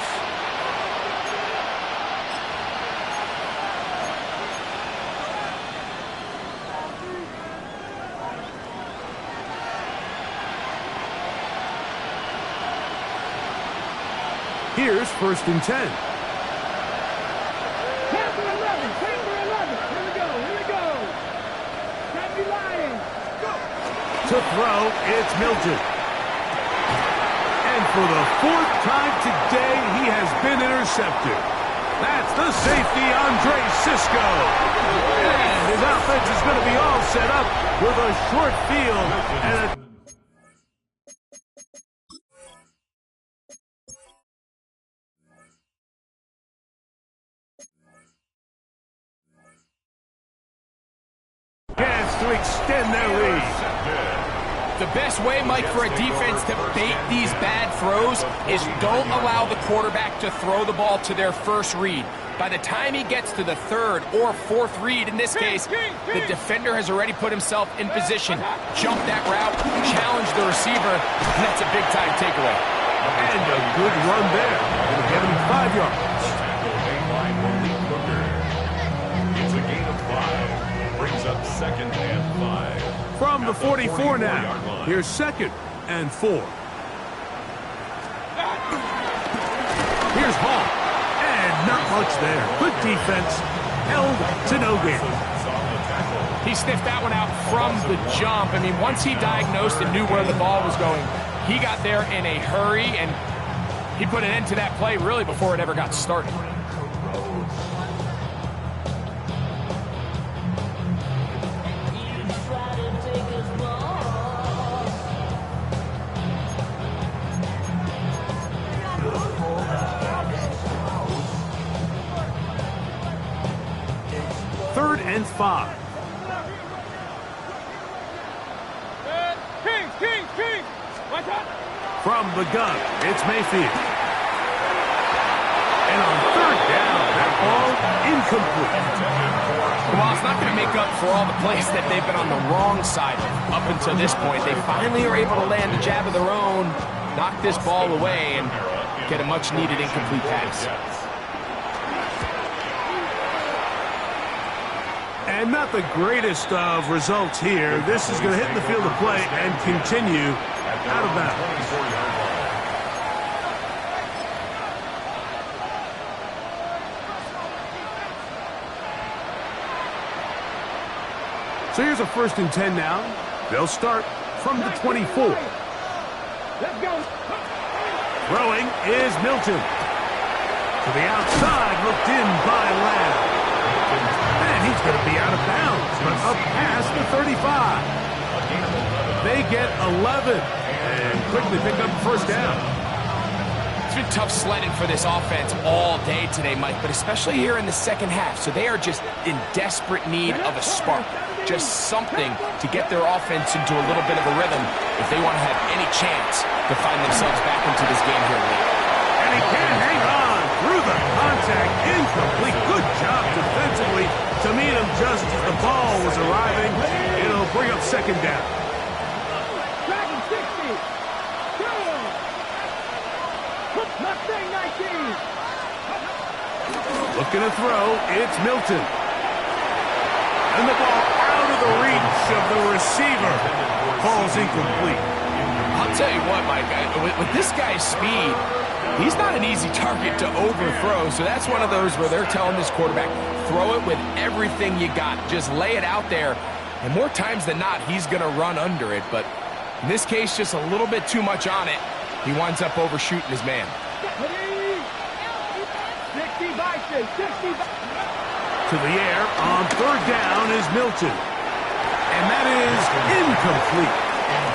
Here's first and 10. Tampa 11. Here we go. Tampa Lions. Go. To throw, it's Milton. And for the 4th time today, he has been intercepted. That's the safety, Andre Cisco. And his offense is going to be all set up with a short field and a chance to extend their lead. The best way, Mike, for a defense to bait these bad throws is don't allow the quarterback to throw the ball to their first read. By the time he gets to the 3rd or 4th read, in this case, the defender has already put himself in position, jump that route, challenge the receiver, and that's a big-time takeaway. And a good run there. It'll get him 5 yards. It's a gain of 5. Brings up second and 5. From the 44 now, here's second and 4. Here's Hall, and not much there. Good defense, held to no gain. He sniffed that one out from the jump. I mean, once he diagnosed and knew where the ball was going, he got there in a hurry, and he put an end to that play really before it ever got started. Third and 5. Kings. Watch out. From the gun, it's Mayfield. And on third down, that ball incomplete. Well, it's not going to make up for all the plays that they've been on the wrong side of up until this point. They finally are able to land a jab of their own, knock this ball away, and get a much-needed incomplete pass. And not the greatest of results here. This is going to hit the field of play and continue out of bounds. So here's a 1st and 10 now. They'll start from the 24. Let's go. Throwing is Milton. To the outside, looked in by Lamb. And he's going to be out of bounds, but up past the 35. They get 11 and quickly pick up first down. It's been tough sledding for this offense all day today, Mike, but especially here in the second half. So they are just in desperate need of a spark, just something to get their offense into a little bit of a rhythm if they want to have any chance to find themselves back into this game here late. And he can't hang on through the contact. Incomplete. Good job defensively to meet him just as the ball was arriving. It'll bring up second down. Dragon 60. Mustang 19. Looking to throw. It's Milton. And the ball out of the reach of the receiver. Ball's incomplete. I'll tell you what, Mike, with this guy's speed, he's not an easy target to overthrow, so that's one of those where they're telling this quarterback, throw it with everything you got. Just lay it out there, and more times than not, he's going to run under it. But in this case, just a little bit too much on it. He winds up overshooting his man. 60 Bison. 60 To the air on third down is Milton. And that is incomplete.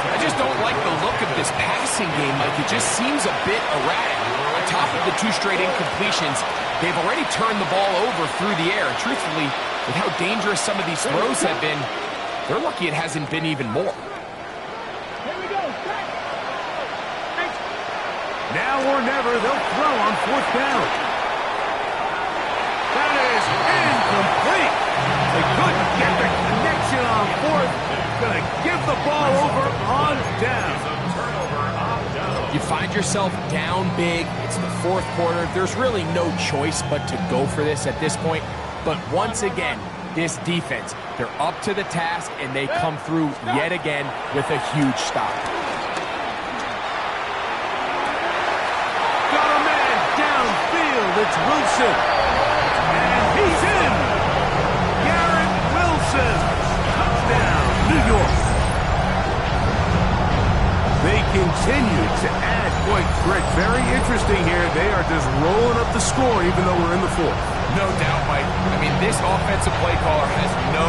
I just don't like the look of this passing game, Mike. It just seems a bit erratic. On top of the 2 straight incompletions, they've already turned the ball over through the air. Truthfully, with how dangerous some of these throws have been, they're lucky it hasn't been even more. Here we go. Now or never, they'll throw on fourth down. That is incomplete. They couldn't get the connection on fourth. Going to give the ball over on down. You find yourself down big. It's the 4th quarter. There's really no choice but to go for this at this point. But once again, this defense, they're up to the task, and they come through yet again with a huge stop. Got a man downfield. It's Wilson. And he's in. Garrett Wilson. Touchdown, New York. They continue to add points. Greg, very interesting here. They are just rolling up the score even though we're in the 4th. No doubt, Mike. I mean, this offensive play caller has no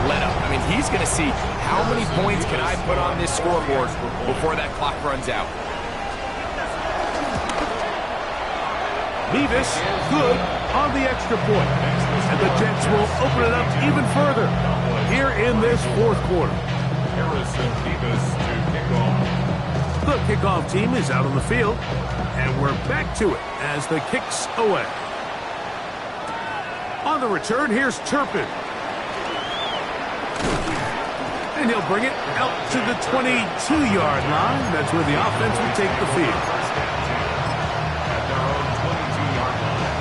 let-up. I mean, he's going to see how many points can I put on this scoreboard before that clock runs out. Beavis, good on the extra point. And the Jets will open it up even further here in this 4th quarter. Harrison Beavis to kick off. The kickoff team is out on the field, and we're back to it as the kick's away. On the return, here's Turpin. And he'll bring it out to the 22-yard line. That's where the offense will take the field. At their own 22-yard line.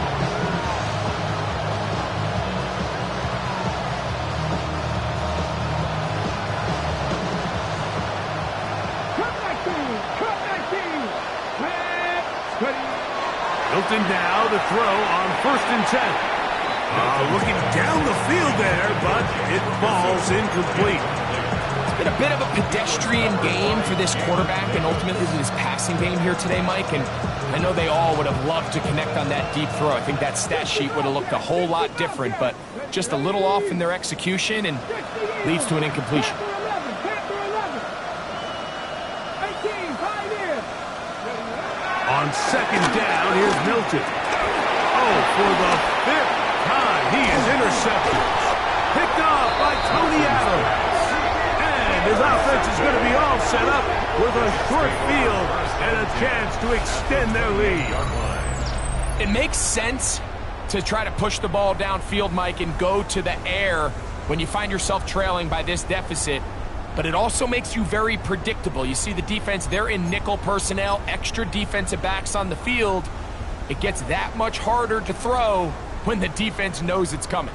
Milton now to throw on 1st and 10. Looking down the field there, but it falls incomplete. It's been a bit of a pedestrian game for this quarterback and ultimately this passing game here today, Mike. And I know they all would have loved to connect on that deep throw. I think that stat sheet would have looked a whole lot different, but just a little off in their execution and leads to an incompletion. On second down, here's Milton. Oh, for the fifth time, he is intercepted. Picked off by Tony Adams. And his offense is going to be all set up with a short field and a chance to extend their lead. It makes sense to try to push the ball downfield, Mike, and go to the air when you find yourself trailing by this deficit. But it also makes you very predictable. You see the defense, they're in nickel personnel, extra defensive backs on the field. It gets that much harder to throw when the defense knows it's coming.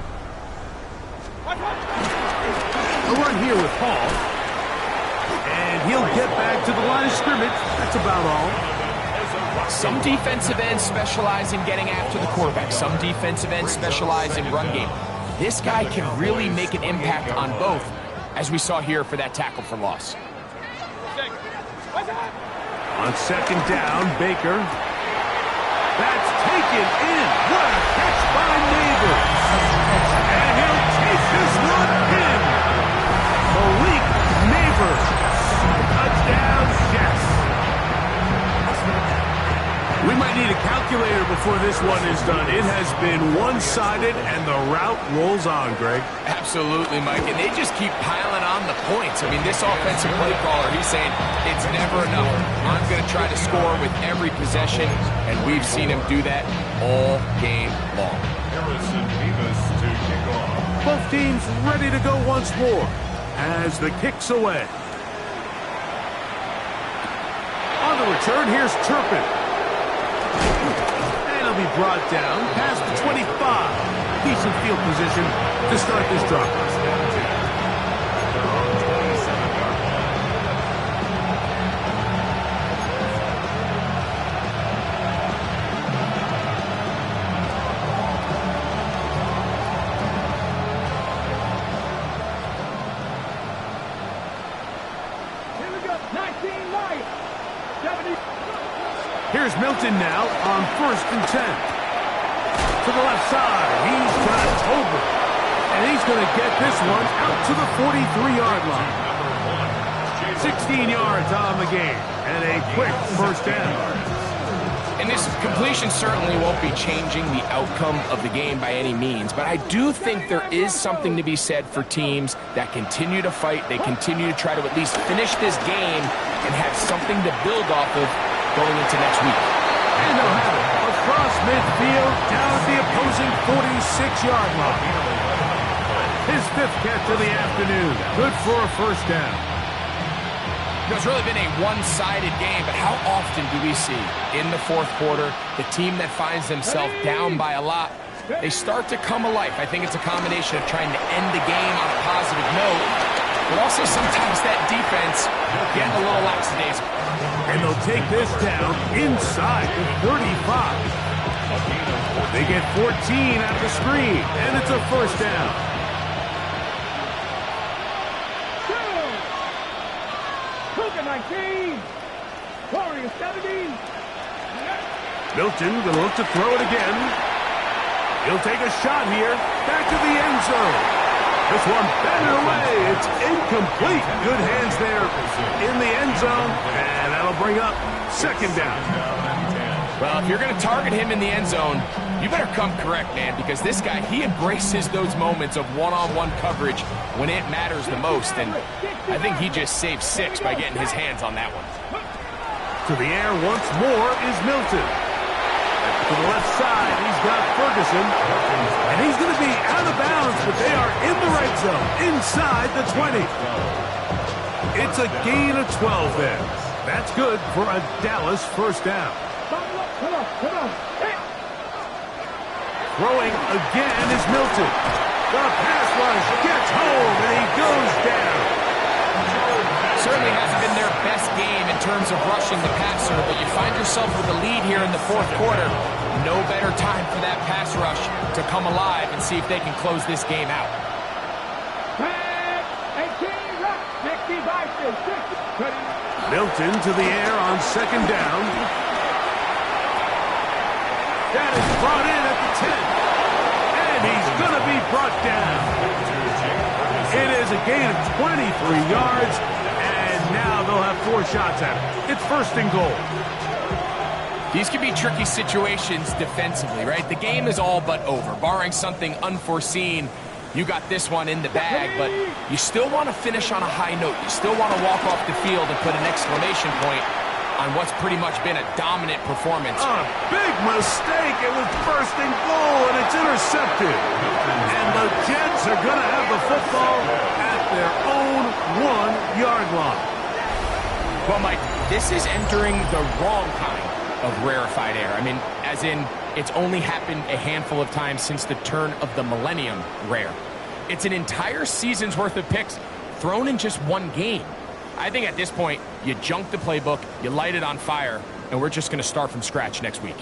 A run here with Hall. And he'll get back to the line of scrimmage. That's about all. Some defensive ends specialize in getting after the quarterback. Some defensive ends specialize in run game. This guy can really make an impact on both, as we saw here for that tackle for loss. On second down, Baker. That's taken in. What a catch by Neighbors. And he'll take this one in. Malik Neighbors. Touchdown, Jets. We might need a calculator before this one is done. It has been one-sided, and the route rolls on, Greg. Absolutely, Mike, and they just keep piling on the points. I mean, this offensive play caller, he's saying it's never enough. I'm going to try to score with every possession, and we've seen him do that all game long. Harrison Davis to kick off. Both teams ready to go once more as the kick's away. On the return, here's Turpin. And he'll be brought down past the 25. Decent field position to start this drive. Here we go. 19 Lions. 70. Here's Milton now on 1st and 10. To the left side, he's got Tolbert. And he's going to get this one out to the 43-yard line. 16 yards on the game, and a quick first down. And this completion certainly won't be changing the outcome of the game by any means, but I do think there is something to be said for teams that continue to fight. They continue to try to at least finish this game and have something to build off of going into next week. And they'll have it across midfield, down at the opposing 46-yard line. His 5th catch of the afternoon. Good for a first down. It's really been a one-sided game, but how often do we see in the 4th quarter the team that finds themselves down by a lot, they start to come alive? I think it's a combination of trying to end the game on a positive note, but also sometimes that defense getting a little lackadaisical. And they'll take this down inside the 35. They get 14 out of the screen, and it's a first down. Cougar 19. Warriors 70. Milton will look to throw it again. He'll take a shot here. Back to the end zone. This one batted away. It's incomplete. Good hands there in the end zone. And that'll bring up second down. Well, if you're going to target him in the end zone, you better come correct, man, because this guy, he embraces those moments of one-on-one coverage when it matters the most. And I think he just saved 6 by getting his hands on that one. To the air once more is Milton. To the left side, he's got Ferguson. And he's going to be out of bounds, but they are in the right zone, inside the 20. It's a gain of 12 there. That's good for a Dallas first down. Come on. Hey. Throwing again is Milton. The pass rush gets home, and he goes down. Certainly hasn't been their best game in terms of rushing the passer, but you find yourself with the lead here in the 4th quarter. No better time for that pass rush to come alive and see if they can close this game out. 18, right, 60 vices, 60. Milton to the air on second down. That is brought in at the 10. And he's going to be brought down. It is a gain of 23 yards, and now they'll have 4 shots at it. It's first and goal. These can be tricky situations defensively, right? The game is all but over. Barring something unforeseen, you got this one in the bag, but you still want to finish on a high note. You still want to walk off the field and put an exclamation point on what's pretty much been a dominant performance. A big mistake. It was first and goal, and it's intercepted. And the Jets are going to have the football at their own 1-yard line. Well, Mike, this is entering the wrong kind of rarefied air. I mean, as in, it's only happened a handful of times since the turn of the millennium rare. It's an entire season's worth of picks thrown in just one game. I think at this point, you junk the playbook, you light it on fire, and we're just going to start from scratch next week.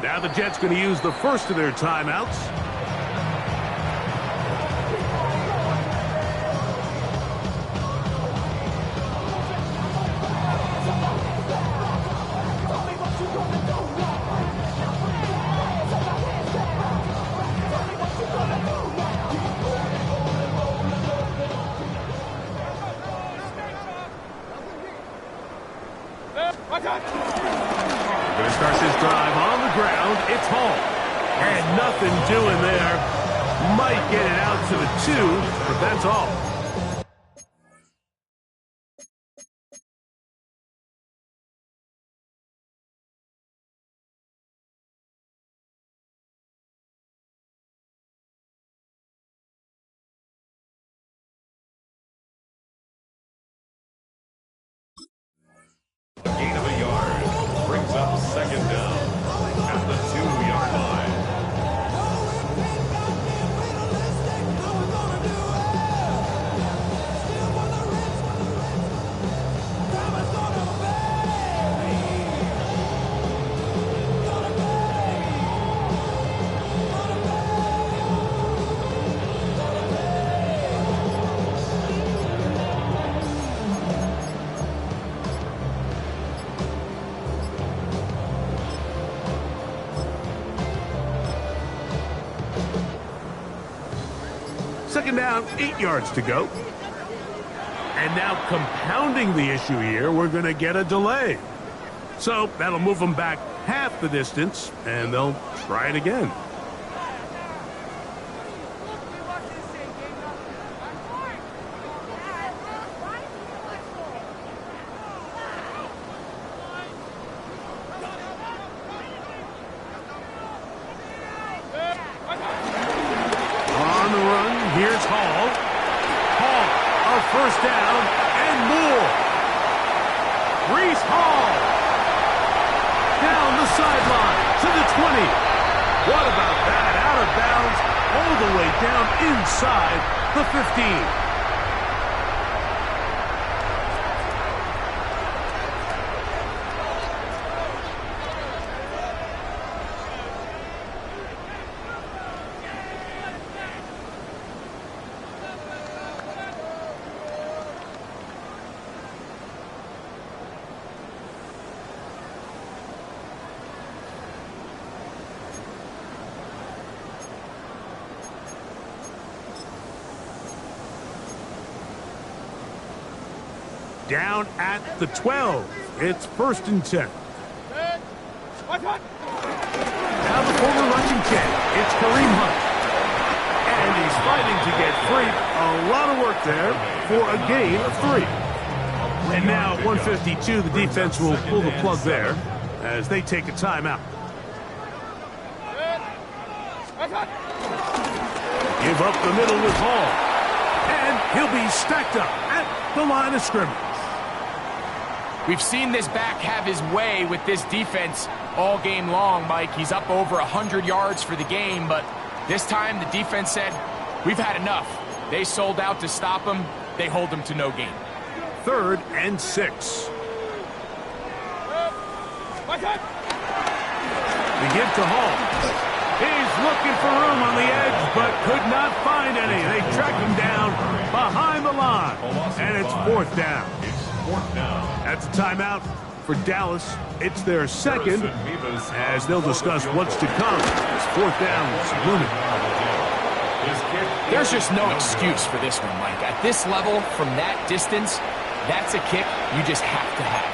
Now the Jets going to use the first of their timeouts. Going to start this drive on the ground. It's Hall. And nothing doing there. Might get it out to the 2, but that's all. Gain of a yard. Brings up second down at the 2-yard line. Second down, 8 yards to go. And now compounding the issue here, we're going to get a delay. So that'll move them back half the distance, and they'll try it again. Here's Hall. Hall, a first down, and more. Breece Hall. Down the sideline to the 20. What about that? Out of bounds, all the way down inside the 15. Down at the 12. It's first and 10. Now the former rushing 10. It's Kareem Hunt. And he's fighting to get free. A lot of work there for a gain of 3. And now at 152, the defense will pull the plug there as they take a timeout. Give up the middle with Hall. And he'll be stacked up at the line of scrimmage. We've seen this back have his way with this defense all game long, Mike. He's up over 100 yards for the game, but this time the defense said, we've had enough. They sold out to stop him. They hold him to no gain. 3rd and 6. The give to Hall. He's looking for room on the edge, but could not find any. They track him down behind the line, and it's 4th down. That's a timeout for Dallas. It's their 2nd, as they'll discuss what's to come. This 4th down is looming. There's just no excuse for this one, Mike. At this level, from that distance, that's a kick you just have to have.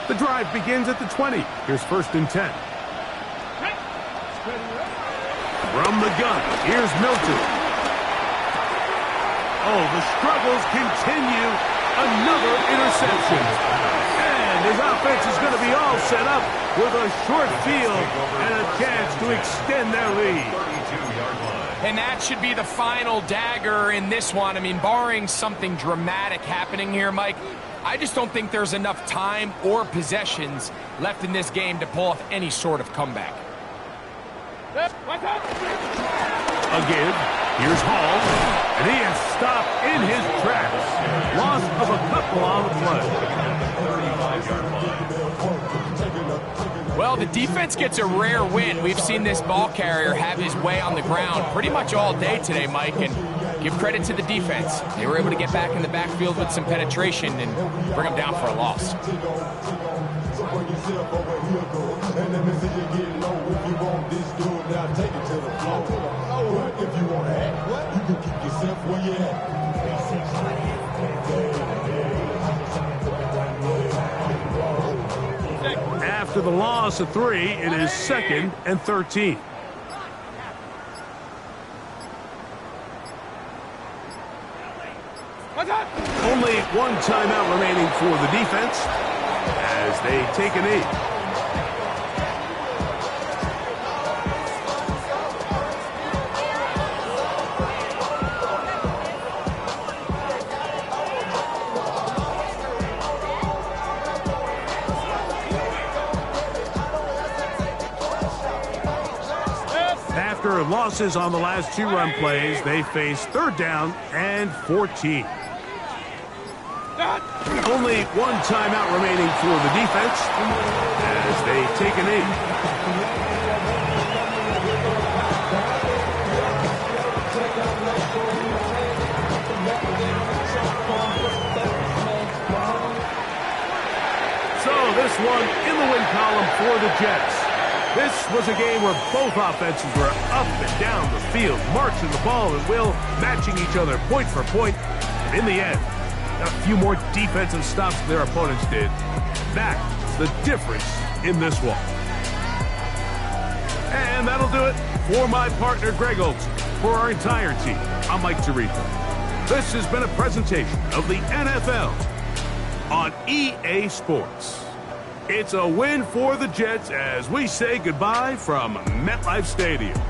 The drive begins at the 20. Here's 1st and 10. From the gun, here's Milton. Oh, the struggles continue. Another interception. And his offense is going to be all set up with a short field and a chance to extend their lead. And that should be the final dagger in this one. I mean, barring something dramatic happening here, Mike, I just don't think there's enough time or possessions left in this game to pull off any sort of comeback. Again, here's Hall, and he is stopped in his tracks. Loss of a couple on the play. Well, the defense gets a rare win. We've seen this ball carrier have his way on the ground pretty much all day today, Mike, and give credit to the defense. They were able to get back in the backfield with some penetration and bring them down for a loss. After the loss of 3, it is 2nd and 13. Only one timeout remaining for the defense as they take a knee. After losses on the last 2 run plays, they face 3rd down and 14. Only one timeout remaining for the defense as they take a knee. So this one in the win column for the Jets. This was a game where both offenses were up and down the field, marching the ball at will, matching each other point for point. And in the end, a few more defensive stops than their opponents did. That's the difference in this one. And that'll do it for my partner, Greg Olson. For our entire team, I'm Mike Tirico. This has been a presentation of the NFL on EA Sports. It's a win for the Jets as we say goodbye from MetLife Stadium.